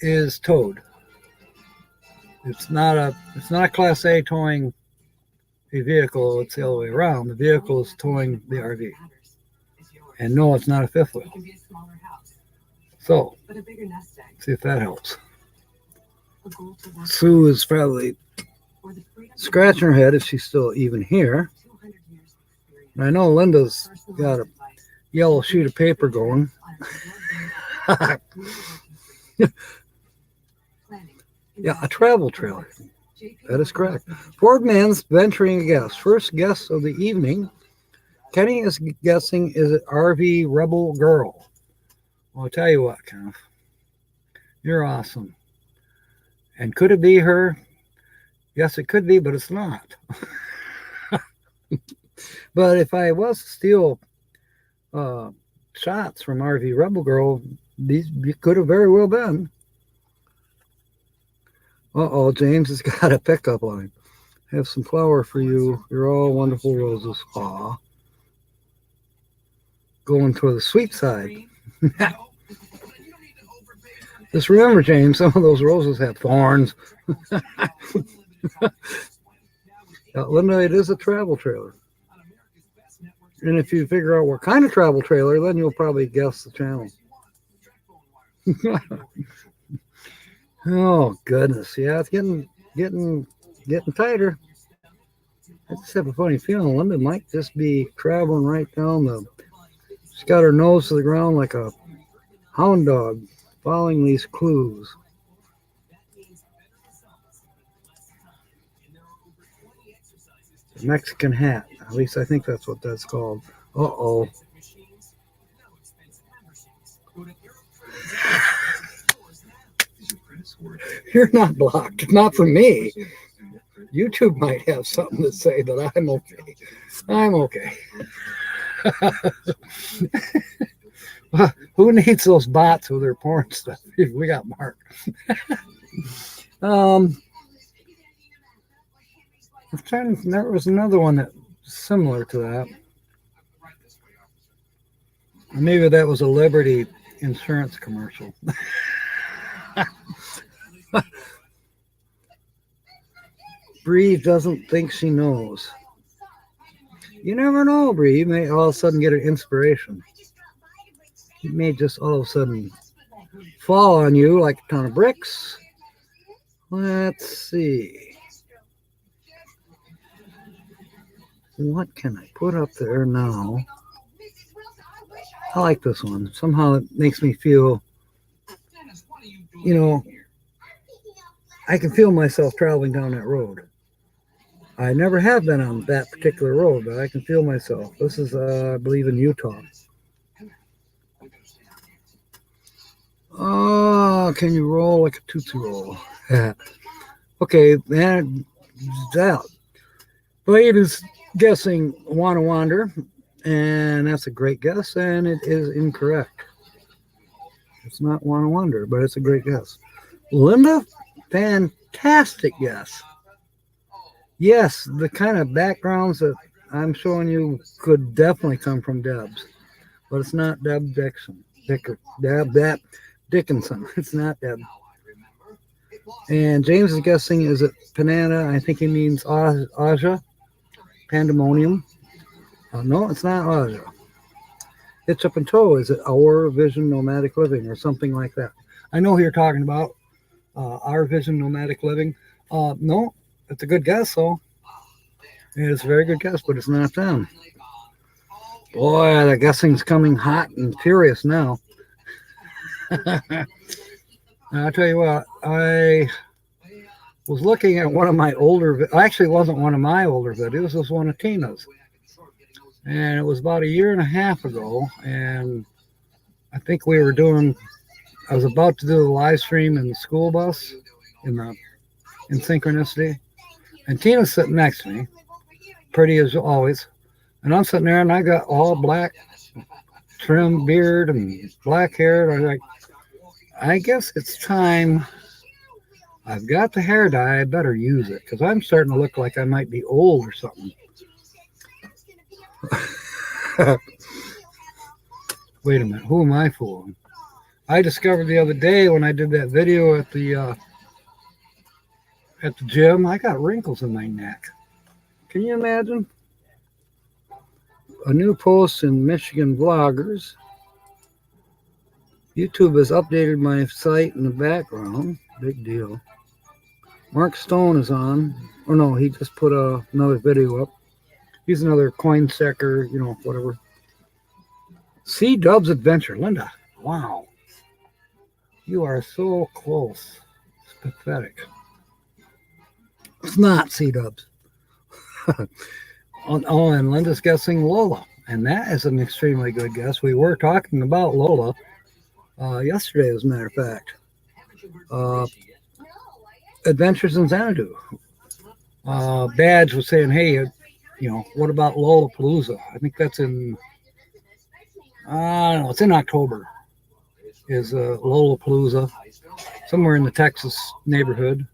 is towed. It's not a Class A towing a vehicle. It's the other way around. The vehicle is towing the RV. And no, it's not a fifth wheel. So, see if that helps. Sue is probably scratching her head if she's still even here. And I know Linda's got a yellow sheet of paper going. Yeah, a travel trailer. That is correct. Ford Man's venturing a guess. First guess of the evening. Kenny is guessing, is it RV Rebel Girl? Well, I'll tell you what, Kenneth. You're awesome. And could it be her? Yes, it could be, but it's not. But if I was to steal shots from RV Rebel Girl, these could have very well been. Uh-oh, James has got a pickup line. Have some flour for you. You're all wonderful roses. Aw. Going to the sweet side. Just remember, James, some of those roses have thorns. Linda, it is a travel trailer. And if you figure out what kind of travel trailer, then you'll probably guess the channel. Oh, goodness. Yeah, it's getting tighter. I just have a funny feeling Linda might just be traveling right down the... She's got her nose to the ground like a hound dog, following these clues. Mexican hat. At least I think that's what that's called. Uh-oh. You're not blocked. Not for me. YouTube might have something to say, but I'm okay. I'm okay. Who needs those bots with their porn stuff? We got Mark. There was another one that was similar to that. Maybe that was a Liberty insurance commercial. Bree doesn't think she knows. You never know, Bree. You may all of a sudden get an inspiration. It may just all of a sudden fall on you like a ton of bricks. Let's see. What can I put up there now? I like this one. Somehow it makes me feel, you know, I can feel myself traveling down that road. I never have been on that particular road, but I can feel myself. This is, I believe, in Utah. Oh, can you roll like a Tootsie Roll? Okay, and that. Blade is guessing Wanna Wander, and that's a great guess, and it is incorrect. It's not Wanna Wander, but it's a great guess. Linda, fantastic guess. Yes, the kind of backgrounds that I'm showing you could definitely come from Deb's, but it's not Deb Dixon. Dickinson. It's not Deb. And James is guessing, is it Panana? I think he means Aja. Pandemonium. No, it's not Aja. HitchUpAndTow. Is it Our Vision Nomadic Living or something like that? I know who you're talking about. Our Vision Nomadic Living. No, it's a good guess, though. It's a very good guess, but it's not them. Boy, the guessing's coming hot and furious now. I'll tell you what, I was looking at one of my older, actually it wasn't one of my older videos, it was one of Tina's. And it was about 1.5 years ago, and I think I was about to do the live stream in the school bus, in Synchronicity. And Tina's sitting next to me, pretty as always. And I'm sitting there, and I got all black trim beard and black hair. And I'm like, I guess it's time I've got the hair dye. I better use it because I'm starting to look like I might be old or something. Wait a minute. Who am I fooling? I discovered the other day when I did that video at the gym, I got wrinkles in my neck. Can you imagine? A new post in Michigan Vloggers. YouTube has updated my site in the background. Big deal. Mark Stone is on. Oh no, he just put another video up. He's another coin stacker, you know, whatever. C Dub's Adventure. Linda, wow. You are so close. It's pathetic. It's not C Dubs. Oh, and Linda's guessing Lola. And that is an extremely good guess. We were talking about Lola yesterday, as a matter of fact. Adventures in Xanadu. Badge was saying, hey, you know, what about Lollapalooza? I think that's in, I don't know, it's in October. Is Lollapalooza. Somewhere in the Texas neighborhood.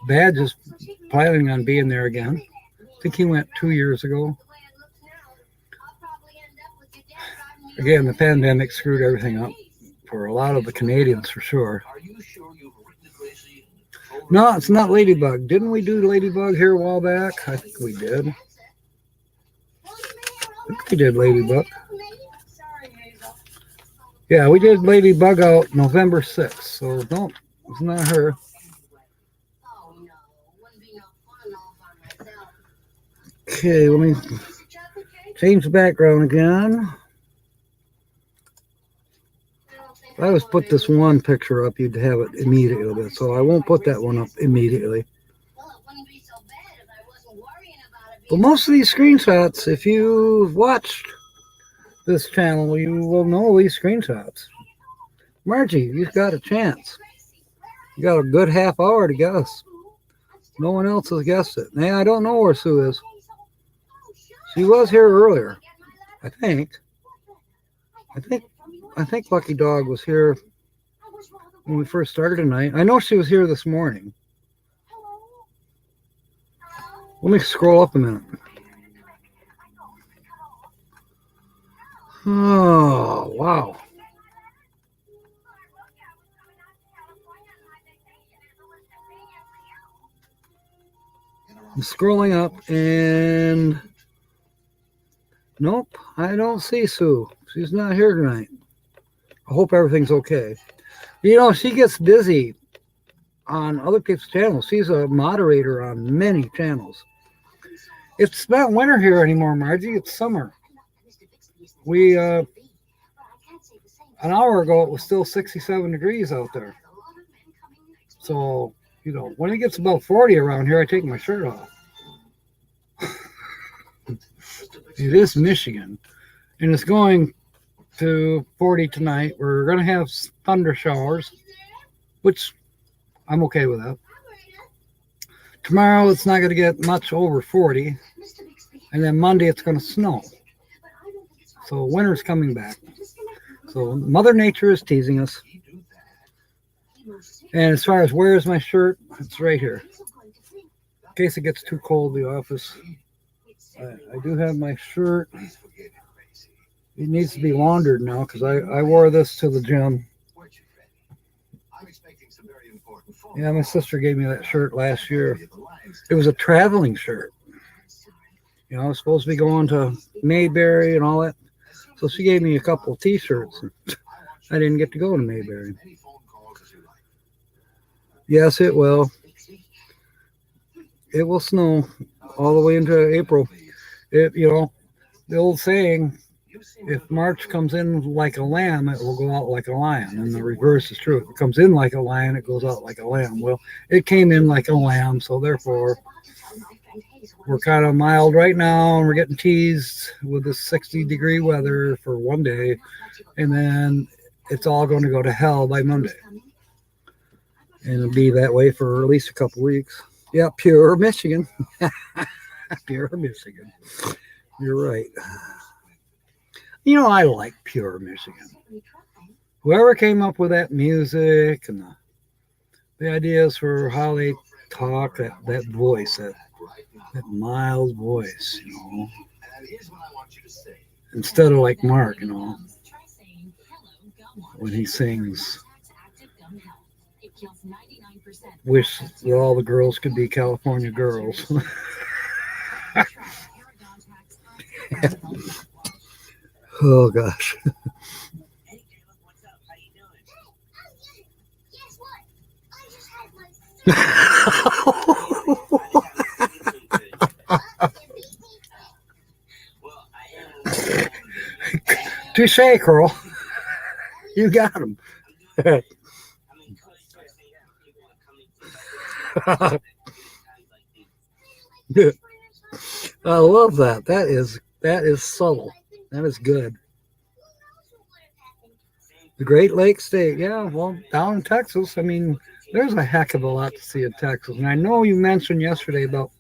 Badge is planning on being there again. I think he went 2 years ago. Again, the pandemic screwed everything up for a lot of the Canadians, for sure. No, it's not Ladybug. Didn't we do Ladybug here a while back? I think we did. I think we did Ladybug. Yeah, we did Ladybug out November 6th. So don't, it's not her. Okay, let me change the background again. If I was put this one picture up, you'd have it immediately, so I won't put that one up immediately. But most of these screenshots, if you've watched this channel, you will know these screenshots. Margie, you've got a chance. You got a good half hour to guess. No one else has guessed it. Now, I don't know where Sue is. She was here earlier, I think. I think Lucky Dog was here when we first started tonight. I know she was here this morning. Let me scroll up a minute. Oh, wow. I'm scrolling up and nope, I don't see Sue. She's not here tonight. I hope everything's okay. You know, she gets busy on other people's channels. She's a moderator on many channels. It's not winter here anymore, Margie. It's summer. We, an hour ago, it was still 67 degrees out there. So, you know, when it gets above 40 around here, I take my shirt off. It is Michigan. And it's going to 40 tonight. We're going to have thunder showers, which I'm okay with that. Tomorrow, it's not going to get much over 40. And then Monday, it's going to snow. So winter's coming back. So Mother Nature is teasing us. And as far as where's my shirt, it's right here. In case it gets too cold in the office. I do have my shirt. It needs to be laundered now because I wore this to the gym. Yeah, my sister gave me that shirt last year. It was a traveling shirt. You know, I was supposed to be going to Mayberry and all that. So she gave me a couple of t-shirts. I didn't get to go to Mayberry. Yes, it will. It will snow all the way into April. You know, the old saying, if March comes in like a lamb, it will go out like a lion. And the reverse is true. If it comes in like a lion, it goes out like a lamb. Well, it came in like a lamb, so therefore we're kind of mild right now, and we're getting teased with this 60-degree weather for one day, and then it's all going to go to hell by Monday. And it'll be that way for at least a couple weeks. Yeah, pure Michigan. Pure Michigan. You're right. You know, I like pure Michigan. Whoever came up with that music and The idea is for how they talk, that voice, that mild voice, instead of like Mark, when he sings. Wish that all the girls could be California girls. Oh gosh. Touche, Carl. You got him. I love that. That is subtle. That is good. The Great Lakes State. Yeah, well, down in Texas, I mean, there's a heck of a lot to see in Texas. And I know you mentioned yesterday about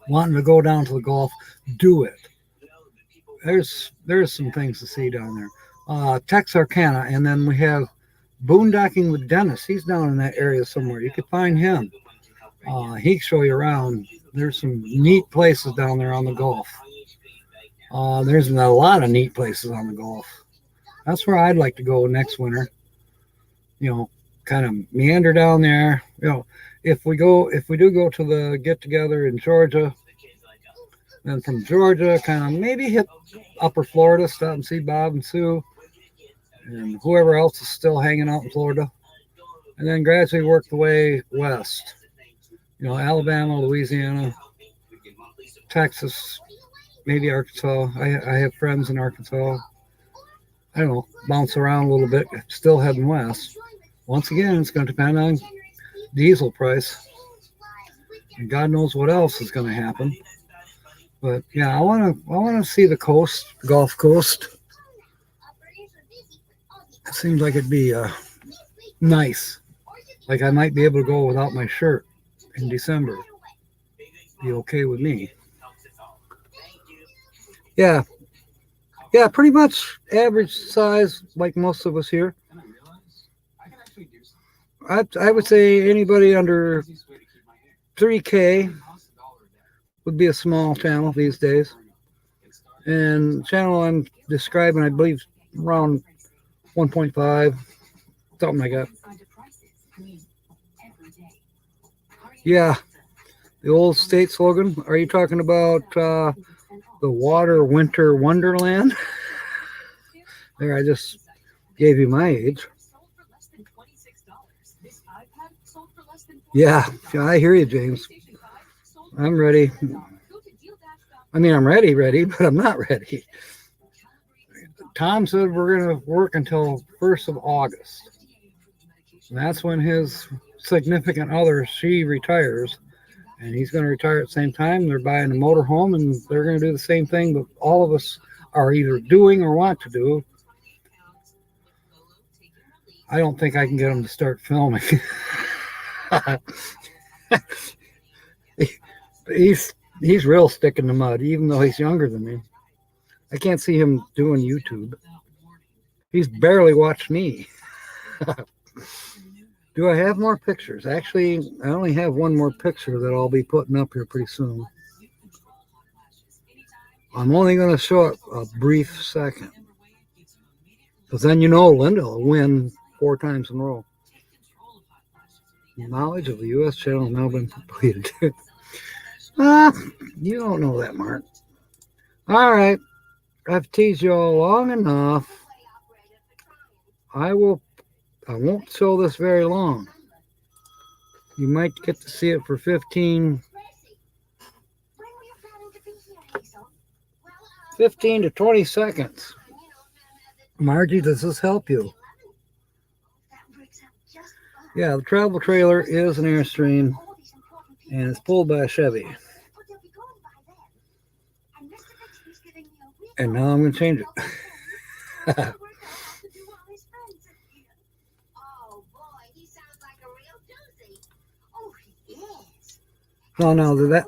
wanting to go down to the Gulf. Do it. There's some things to see down there. Texarkana, and then we have Boondocking with Dennis. He's down in that area somewhere. You could find him. He can show you around. There's some neat places down there on the Gulf. There's a lot of neat places on the Gulf. That's where I'd like to go next winter. Kind of meander down there. If we do go to the get together in Georgia, then from Georgia, kind of maybe hit Upper Florida, stop and see Bob and Sue, and whoever else is still hanging out in Florida, and then gradually work the way west. Alabama, Louisiana, Texas, maybe Arkansas. I have friends in Arkansas. I don't know, bounce around a little bit, still heading west. Once again, it's going to depend on diesel price. And God knows what else is going to happen. But yeah, I want to see the coast, the Gulf Coast. It seems like it'd be nice. Like I might be able to go without my shirt in December. Be okay with me. Yeah, pretty much average size, like most of us here. I would say anybody under 3K would be a small channel these days. And the channel I'm describing, I believe, around 1.5, something like that. Yeah, the old state slogan. Are you talking about the Water Winter Wonderland? There, I just gave you my age. Yeah, I hear you, James. I'm ready. I mean, I'm ready, but I'm not ready. Tom said we're going to work until 1st of August. And that's when his significant other, she retires. And he's going to retire at the same time. They're buying a motorhome, and they're going to do the same thing that all of us are either doing or want to do. I don't think I can get him to start filming. He's real stick in the mud, even though he's younger than me. I can't see him doing YouTube. He's barely watched me. Do I have more pictures? Actually, I only have one more picture that I'll be putting up here pretty soon. I'm only going to show it a brief second. Because then Linda will win 4 times in a row. Knowledge of the U.S. channel has now been completed. You don't know that, Mark. All right. I've teased you all long enough. I won't show this very long. You might get to see it for 15 to 20 seconds. Margie, does this help you? Yeah, the travel trailer is an Airstream, and it's pulled by a Chevy. And now I'm going to change it. Now that,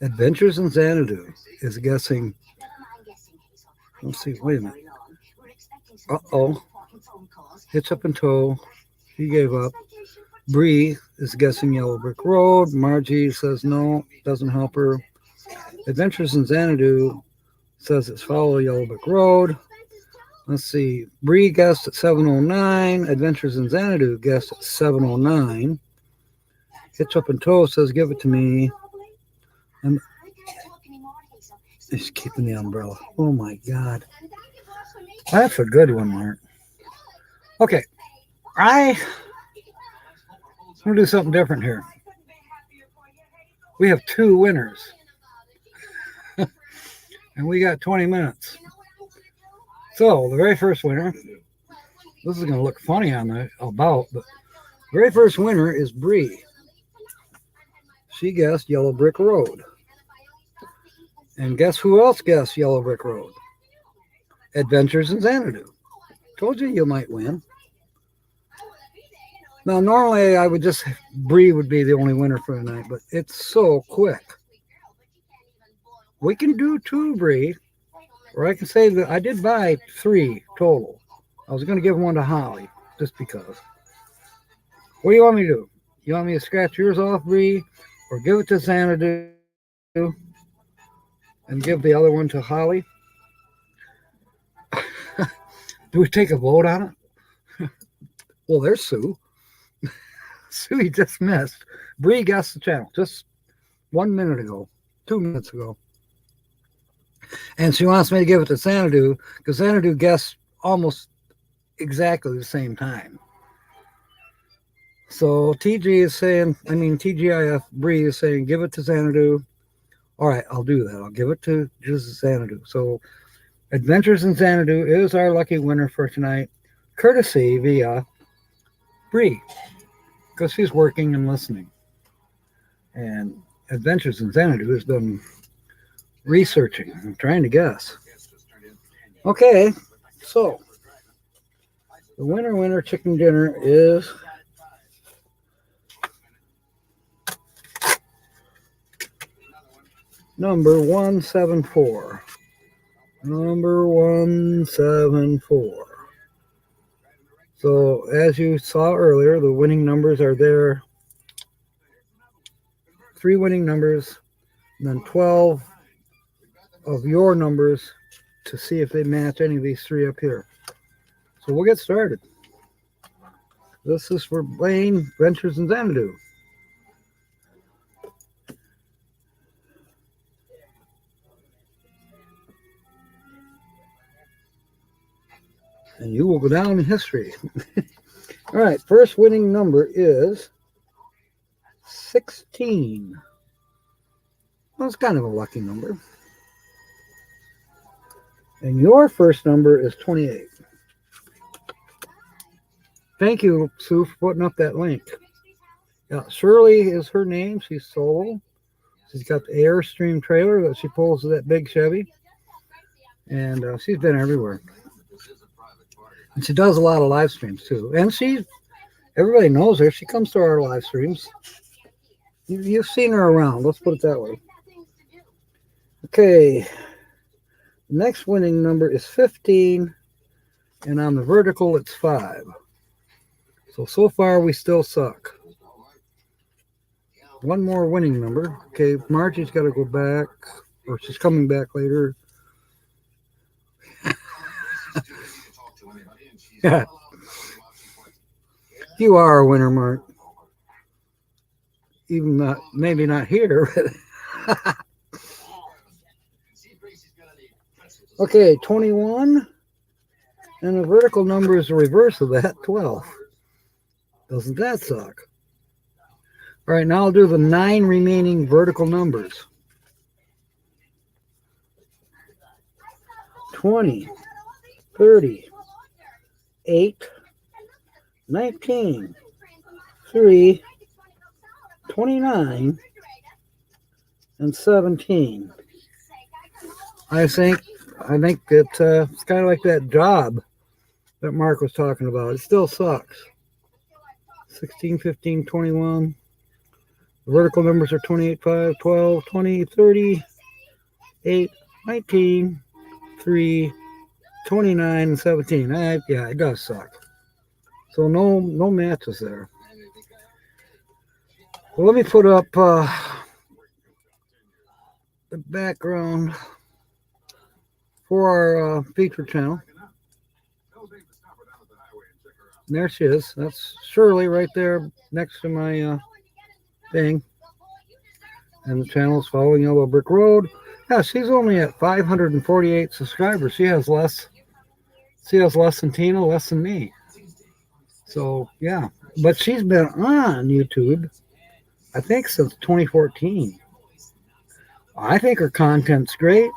Adventures in Xanadu is guessing. Let's see, wait a minute. HitchUpAndTow She gave up. Bree is guessing Yellow Brick Road. Margie says no, doesn't help her. Adventures in Xanadu says it's follow Yellow Brick Road. Let's see. Bree guessed at 709. Adventures in Xanadu guessed at 709. HitchUpAndTow says give it to me. And he's keeping the umbrella. Oh my God. That's a good one, Mark. Okay. I'm going to do something different here. We have 2 winners. And we got 20 minutes. So, the very first winner, this is going to look funny on the about, but the very first winner is Bree. She guessed Yellow Brick Road. And guess who else guessed Yellow Brick Road? Adventures in Xanadu. Told you might win. Now, normally I would just, Bree would be the only winner for the night, but it's so quick. We can do 2, Bree, or I can say that I did buy 3 total. I was going to give one to Holly, just because. What do you want me to do? You want me to scratch yours off, Bree, or give it to Xanadu and give the other one to Holly? Do we take a vote on it? Well, there's Sue. Sue, you just missed. Bree guessed the channel just 1 minute ago, 2 minutes ago. And she wants me to give it to Xanadu because Xanadu guessed almost exactly the same time. So TGIF Bree is saying, give it to Xanadu. All right, I'll do that. I'll give it to just Xanadu. So Adventures in Xanadu is our lucky winner for tonight, courtesy via Bree, because she's working and listening. And Adventures in Xanadu has been researching and trying to guess. Okay, so the winner chicken dinner is number 174. Number 174. So as you saw earlier, the winning numbers are there. 3 winning numbers, and then 12 of your numbers to see if they match any of these 3 up here. So we'll get started. This is for Blaine Adventures in Xanadu. And you will go down in history. All right, first winning number is 16. Well, it's kind of a lucky number. And your first number is 28. Thank you, Sue, for putting up that link. Yeah, Shirley is her name. She's solo. She's got the Airstream trailer that she pulls to that big Chevy. And she's been everywhere. And she does a lot of live streams, too. And everybody knows her. She comes to our live streams. You've seen her around. Let's put it that way. Okay. The next winning number is 15. And on the vertical, it's 5. So far, we still suck. One more winning number. Okay, Margie's got to go back. Or she's coming back later. Yeah. You are a winner, Mark. Even maybe not here. But okay, 21. And the vertical number is the reverse of that, 12. Doesn't that suck? All right, now I'll do the 9 remaining vertical numbers. 20, 30, 8, 19, 3, 29, and 17. I think that it's kind of like that job that Mark was talking about. It still sucks. 16, 15, 21. The vertical numbers are 28, 5, 12, 20, 30, 8, 19, 3, 29, and 17. Yeah, it does suck. So no matches there. Well, let me put up the background for our feature channel. And there she is. That's Shirley right there next to my thing. And the channel is Following Yellow Brick Road. Yeah, she's only at 548 subscribers. She has less than Tina, less than me. So yeah, but she's been on YouTube, I think, since 2014. I think her content's great.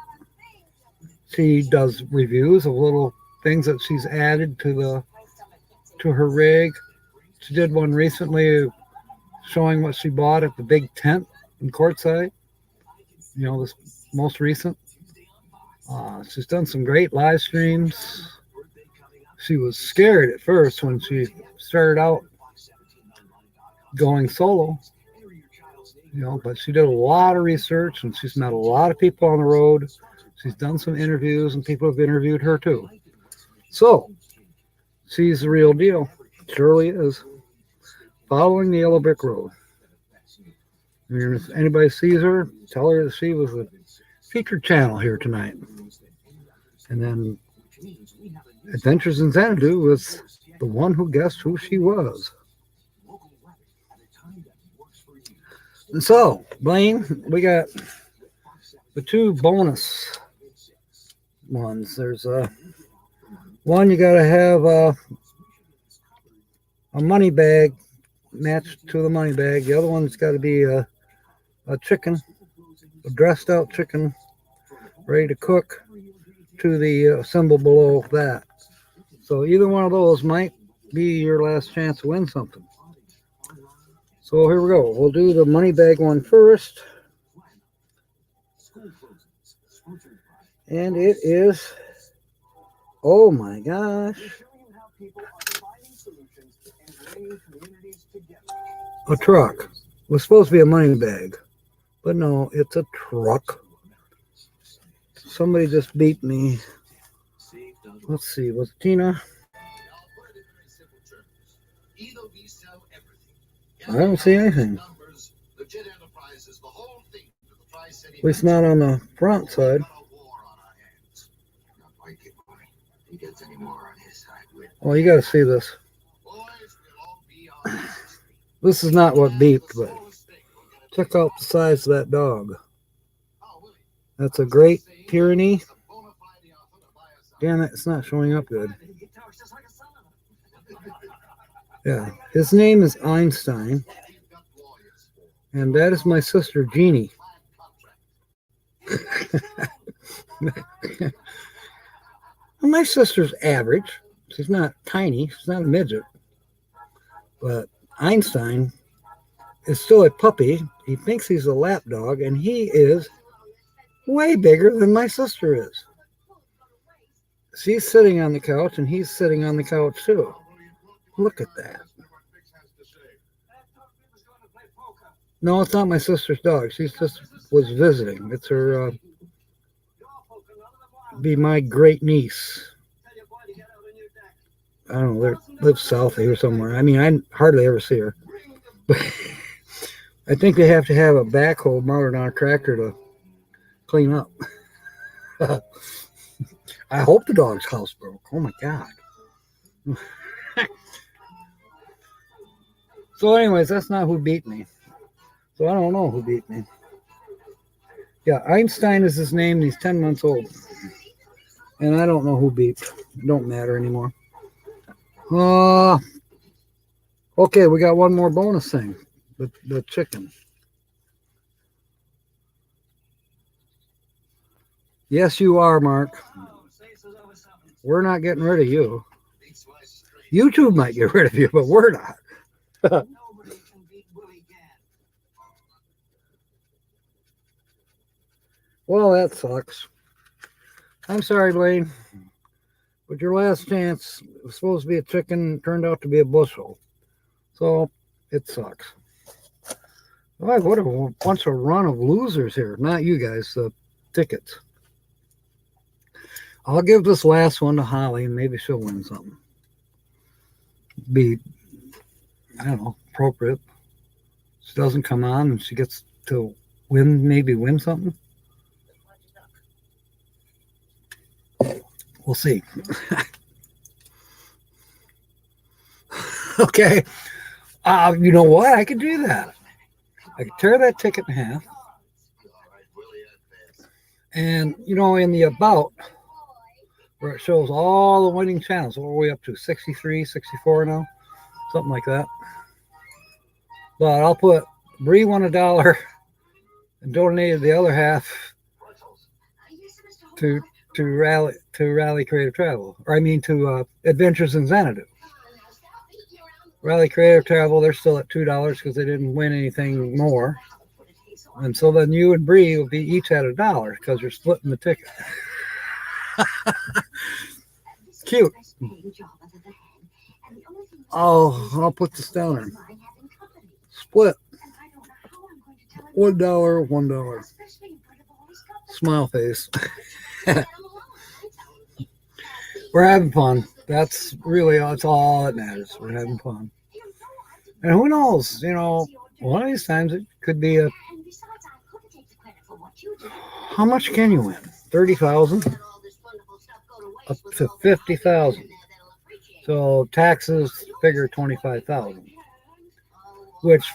She does reviews of little things that she's added to her rig. She did one recently showing what she bought at the big tent in Quartzsite. You know, this most recent. She's done some great live streams. She was scared at first when she started out going solo, you know, but she did a lot of research and she's met a lot of people on the road. She's done some interviews and people have interviewed her too. So she's the real deal. Shirley is. Following the Yellow Brick Road. And if anybody sees her, tell her that she was a featured channel here tonight. And then Adventures in Xanadu was the one who guessed who she was. And so, Blaine, we got the two bonus ones. There's one you got to have a money bag matched to the money bag. The other one's got to be a chicken, a dressed out chicken, ready to cook, to the symbol below that. So either one of those might be your last chance to win something. So here we go. We'll do the money bag one first. And it is, oh my gosh, a truck. It was supposed to be a money bag, but no, it's a truck. Somebody just beat me. Let's see, was it Tina? I don't see anything. At least not on the front side. Oh, you got to see this. This is not what beeped, but check out the size of that dog. That's a Great Pyrenees. Damn it, it's not showing up good. Yeah, his name is Einstein, and that is my sister Jeannie. My sister's average. She's not tiny. She's not a midget. But Einstein is still a puppy. He thinks he's a lap dog, and he is way bigger than my sister is. She's sitting on the couch, and he's sitting on the couch, too. Look at that. No, it's not my sister's dog. She just was visiting. It's her, be my great niece. I don't know, they live south of here somewhere. I mean, I hardly ever see her. But I think they have to have a backhoe mounted on a tractor to clean up. I hope the dog's house broke. Oh my God. So anyways, that's not who beat me. So I don't know who beat me. Yeah, Einstein is his name. And he's 10 months old. And I don't know who beat. It don't matter anymore. Okay, we got one more bonus thing. The chicken. Yes, you are, Mark. We're not getting rid of you. YouTube might get rid of you, but we're not. Well, that sucks. I'm sorry, Blaine. But your last chance was supposed to be a chicken, turned out to be a bushel. So it sucks. Boy, what a bunch of run of losers here. Not you guys, the tickets. I'll give this last one to Holly and maybe she'll win something. be, I don't know, appropriate. She doesn't come on and she gets to maybe win something. We'll see. Okay. You know what? I could do that. I could tear that ticket in half. And, you know, in the about, where it shows all the winning channels, all the way up to 63, 64 now, something like that. But I'll put Bree won $1 and donated the other half to Rally Creative Travel, or I mean to Adventures in Xanadu. Rally Creative Travel, they're still at $2 because they didn't win anything more. And so then you and Bree will be each at $1 because you're splitting the ticket. Cute. Oh, I'll put this down there. Split. $1. Smile face. We're having fun. That's all that matters. We're having fun. And who knows, you know, one of these times it could be how much can you win? 30,000 up to 50,000. So taxes figure 25,000, which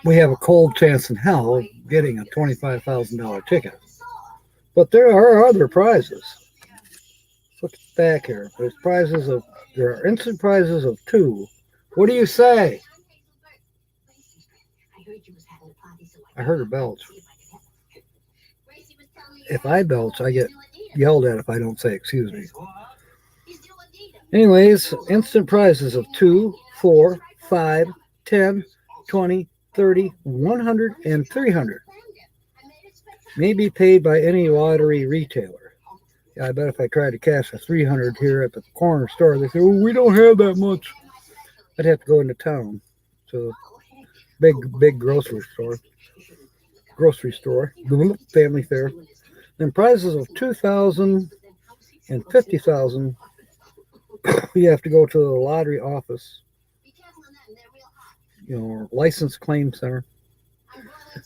we have a cold chance in hell of getting a $25,000 ticket. But there are other prizes. Look back here. There are instant prizes of 2. What do you say? I heard her belch. If I belch, I get yelled at if I don't say excuse me. Anyways, instant prizes of 2, 4, 5, 10, 20, 30, 100, and 300. May be paid by any lottery retailer. Yeah, I bet if I tried to cash a 300 here at the corner store, they say, "Oh, we don't have that much." I'd have to go into town to a big grocery store, family fair. Then prizes of 2,000 and 50,000. You have to go to the lottery office, you know, or license claim center.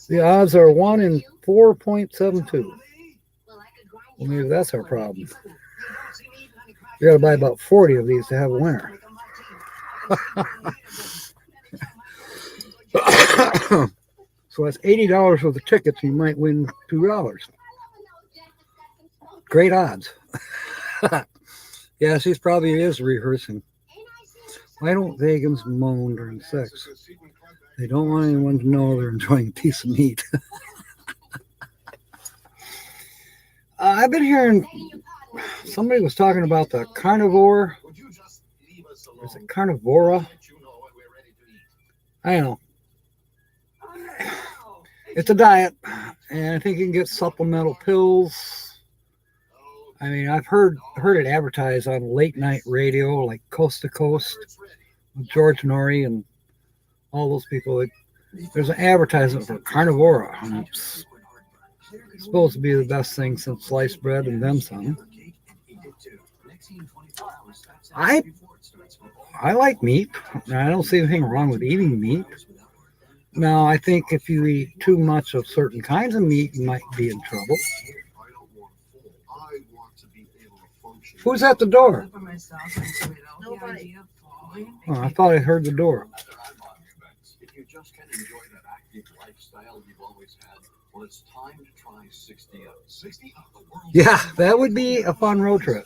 The odds are 1 in 4.72. Well, maybe that's our problem. You got to buy about 40 of these to have a winner. So that's $80 worth of tickets. You might win $2. Great odds. Yeah, she probably is rehearsing. Why don't vegans moan during sex? They don't want anyone to know they're enjoying a piece of meat. I've been hearing somebody was talking about the carnivore. Is it carnivora? I don't know. It's a diet, and I think you can get supplemental pills. I mean, I've heard it advertised on late night radio, like Coast to Coast, with George Norrie and all those people. There's an advertisement for carnivora, and it's supposed to be the best thing since sliced bread and then some. I like meat. I don't see anything wrong with eating meat. Now, I think if you eat too much of certain kinds of meat, you might be in trouble. Who's at the door? Nobody. Oh, I thought I heard the door. If you just can't enjoy that active lifestyle you've always had, well, it's time to try 60 Up. 60 Up, the world's Yeah, that would be a fun road trip.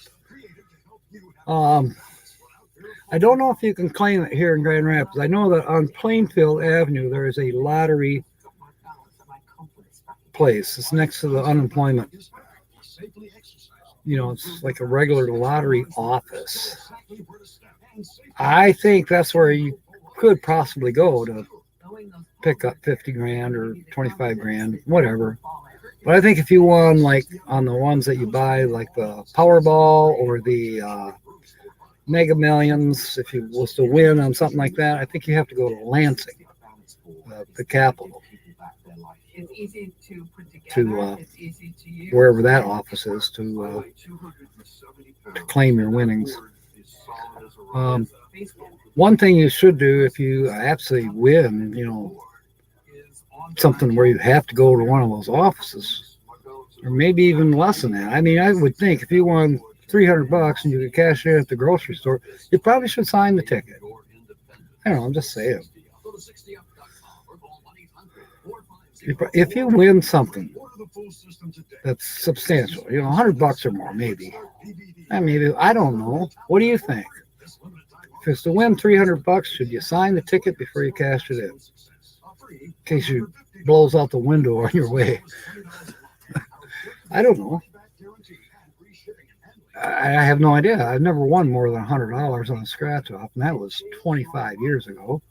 I don't know if you can claim it here in Grand Rapids. I know that on Plainfield Avenue there is a lottery place. It's next to the unemployment. You know, it's like a regular lottery office. I think that's where you could possibly go to pick up 50 grand or 25 grand, whatever. But I think if you won like on the ones that you buy, like the Powerball or the Mega Millions, if you was to win on something like that, I think you have to go to Lansing, the capital, It's easy to put together. to It's easy to use. wherever that office is to claim your winnings. One thing you should do if you absolutely win, something where you have to go to one of those offices, or maybe even less than that. I mean, I would think if you won $300 and you could cash it at the grocery store, you probably should sign the ticket. I don't know, I'm just saying. If you win something that's substantial, $100 or more, maybe. I don't know. What do you think? If it's to win $300, should you sign the ticket before you cash it in case you blows out the window on your way? I don't know. I have no idea. I've never won more than $100 on a scratch off, and that was 25 years ago,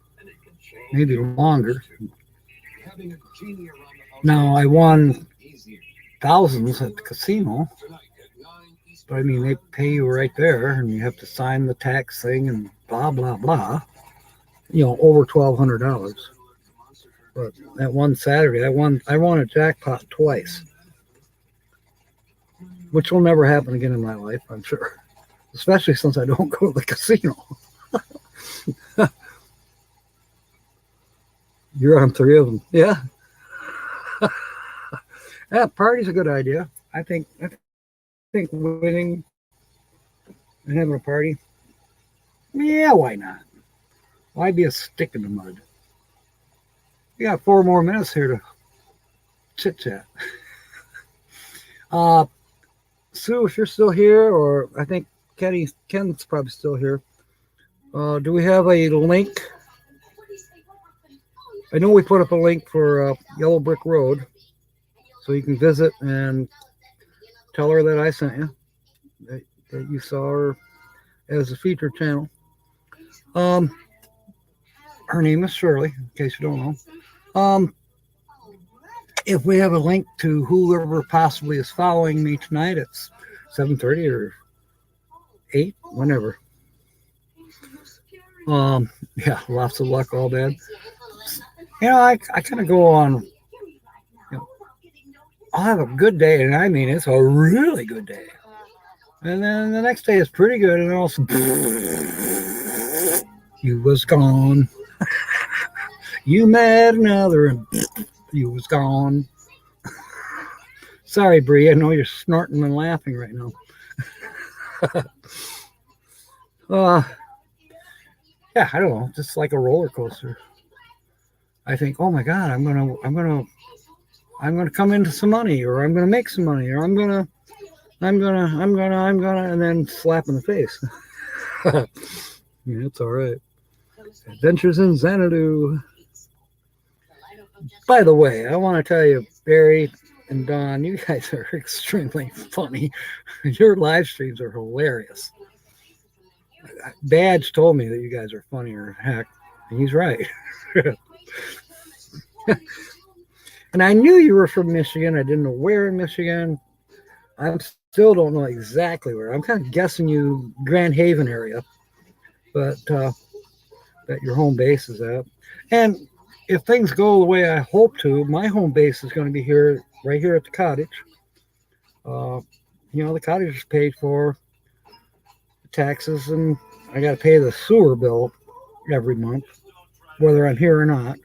maybe longer. Now, I won thousands at the casino, but I mean, they pay you right there, and you have to sign the tax thing and blah, blah, blah, over $1,200. But that one Saturday, I won a jackpot twice, which will never happen again in my life, I'm sure, especially since I don't go to the casino. You're on 3 of them. Yeah. Yeah, party's a good idea. I think winning and having a party, yeah, why not? Why be a stick in the mud? We got 4 more minutes here to chit chat. Sue, if you're still here, or I think Ken's probably still here. Do we have a link? I know we put up a link for Yellow Brick Road, so you can visit and tell her that I sent you, that you saw her as a featured channel. Her name is Shirley, in case you don't know. If we have a link to whoever possibly is following me tonight, it's 7:30 or 8, whenever. Yeah, lots of luck, all bad. I kind of go on, I'll have a good day, and I mean, it's a really good day. And then the next day is pretty good, and then also, you was gone. You met another, and you was gone. Sorry, Bree, I know you're snorting and laughing right now. Yeah, I don't know, just like a roller coaster. I think, oh my God, I'm gonna come into some money, or I'm gonna make some money, or I'm gonna, and then slap in the face. Yeah, it's all right. Adventures in Xanadu. By the way, I want to tell you, Barry and Don, you guys are extremely funny. Your live streams are hilarious. Badge told me that you guys are funnier heck, and he's right. And I knew you were from Michigan. I didn't know where in Michigan. I still don't know exactly where. I'm kind of guessing you Grand Haven area, but that your home base is at. And if things go the way I hope to, my home base is going to be right here at the cottage. The cottage is paid for, taxes, and I got to pay the sewer bill every month, whether I'm here or not,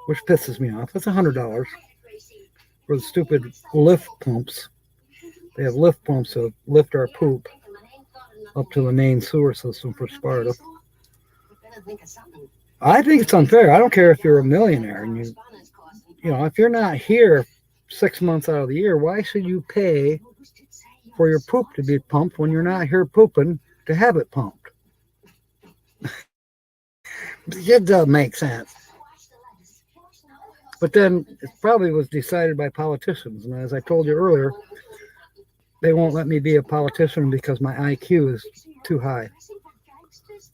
which pisses me off. That's $100 for the stupid lift pumps. They have lift pumps to lift our poop up to the main sewer system for Sparta. I think it's unfair. I don't care if you're a millionaire and if you're not here 6 months out of the year, why should you pay for your poop to be pumped when you're not here pooping to have it pumped? It doesn't make sense. But then it probably was decided by politicians. And as I told you earlier, they won't let me be a politician because my IQ is too high.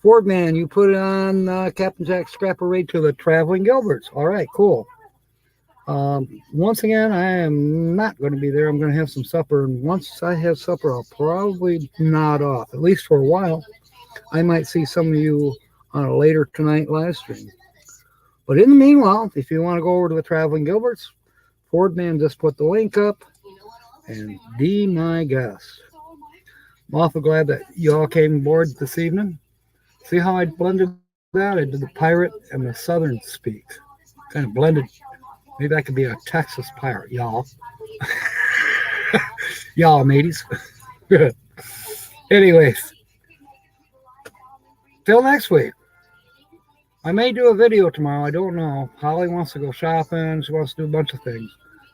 Ford man, you put it on Captain Jack's Scrapper Raid to the Traveling Gilberts. All right, cool. Once again, I am not going to be there. I'm going to have some supper. And once I have supper, I'll probably nod off, at least for a while. I might see some of you on a later tonight live stream. But in the meanwhile, if you want to go over to the Traveling Gilberts, Ford man just put the link up and be my guest. I'm awful glad that you all came aboard this evening. See how I blended that? I did the pirate and the southern speak. Kind of blended. Maybe I could be a Texas pirate, y'all. Y'all, mateys. Anyways, till next week. I may do a video tomorrow. I don't know. Holly wants to go shopping. She wants to do a bunch of things.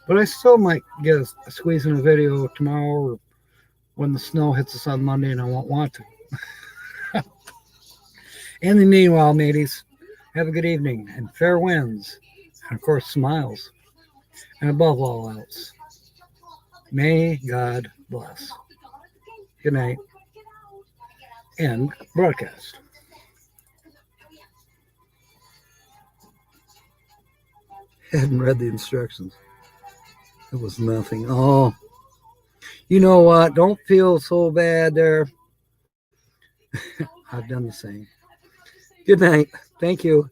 But I still might get a squeeze in a video tomorrow or when the snow hits us on Monday and I won't want to. In the meanwhile, mateys, have a good evening and fair winds. And, of course, smiles. And above all else, may God bless. Good night. End broadcast. Hadn't read the instructions. It was nothing. Oh, you know what? Don't feel so bad there. I've done the same. Good night. Thank you.